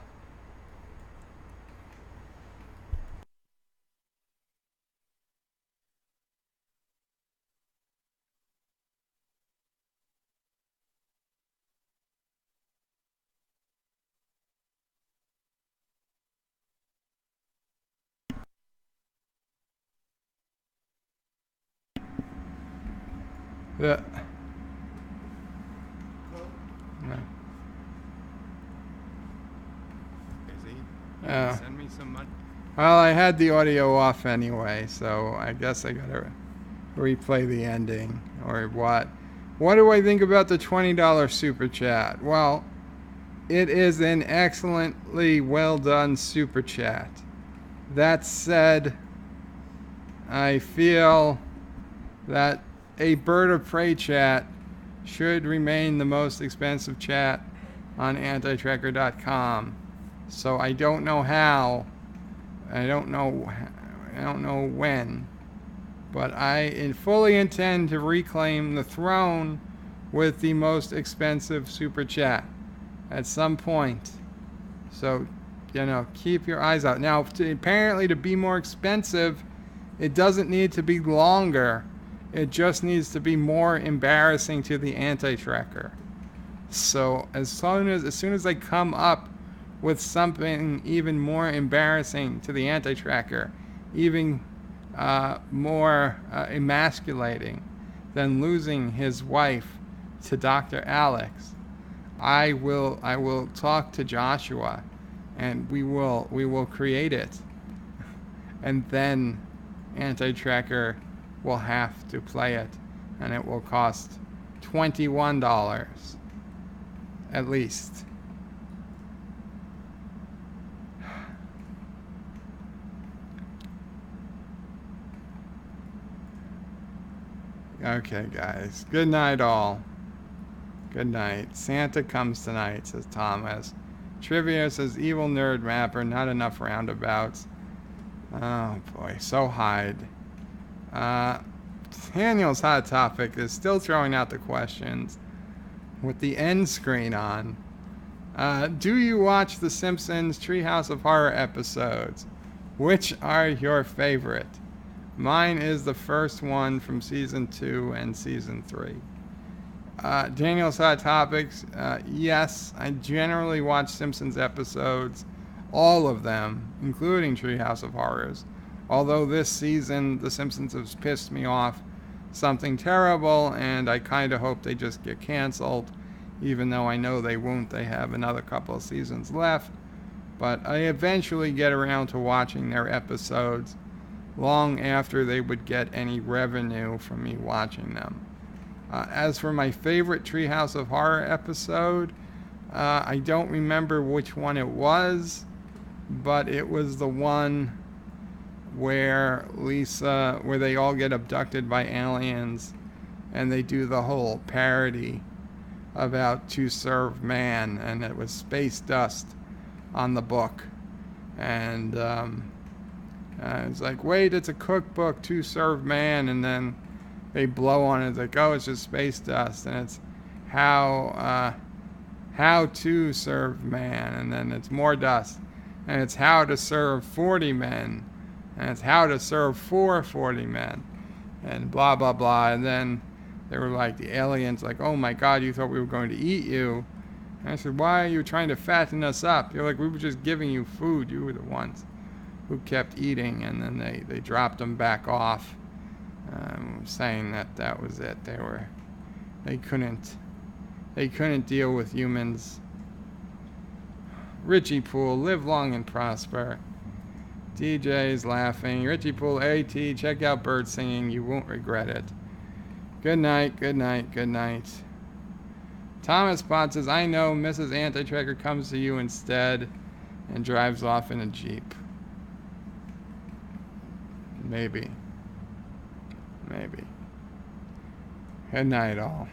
Yeah. No. Send me some money. Well, I had the audio off anyway, so I guess I gotta replay the ending or what. What do I think about the $20 super chat? Well, it is an excellently well done super chat. That said, I feel that a Bird of Prey chat should remain the most expensive chat on antitracker.com. So I don't know how, I don't know when, but I fully intend to reclaim the throne with the most expensive super chat at some point. So, keep your eyes out. Now, apparently to be more expensive, it doesn't need to be longer. It just needs to be more embarrassing to the anti-tracker. So as soon as they come up with something even more embarrassing to the anti-tracker, even more emasculating than losing his wife to Dr. Alex, I will talk to Joshua, and we will create it, and then anti-tracker will have to play it, and it will cost $21 at least. Okay, guys. Good night, all. Good night. Santa comes tonight, says Thomas. Trivia says evil nerd mapper, not enough roundabouts. Oh boy, so hide. Daniel's hot topic is still throwing out the questions with the end screen on. Do you watch The Simpsons Treehouse of Horror episodes? Which are your favorite? Mine is the first one from season 2 and season 3. Daniel's hot topics. Yes, I generally watch Simpsons episodes, all of them, including Treehouse of Horrors. Although this season, The Simpsons has pissed me off something terrible, and I kind of hope they just get canceled, even though I know they won't. They have another couple of seasons left. But I eventually get around to watching their episodes long after they would get any revenue from me watching them. As for my favorite Treehouse of Horror episode, I don't remember which one it was, but it was the one where where they all get abducted by aliens, and they do the whole parody about To Serve Man, and it was Space Dust on the book. And it's like, wait, it's a cookbook, To Serve Man, and then they blow on it. It's like, oh, it's just space dust, and it's how to serve man, and then it's more dust, and it's how to serve 40 men, and it's how to serve 40 men, and blah blah blah. And then they were like, the aliens, like, oh my God, you thought we were going to eat you? And I said, why are you trying to fatten us up? You're like, we were just giving you food. You were the ones who kept eating. And then they dropped them back off, saying that was it. They couldn't deal with humans. Richie Poole, live long and prosper. DJ's laughing. Richie Poole, AT, check out bird singing. You won't regret it. Good night, good night, good night. Thomas Potts says, I know Mrs. Anti-Tracker comes to you instead and drives off in a Jeep. Maybe. Good night, all.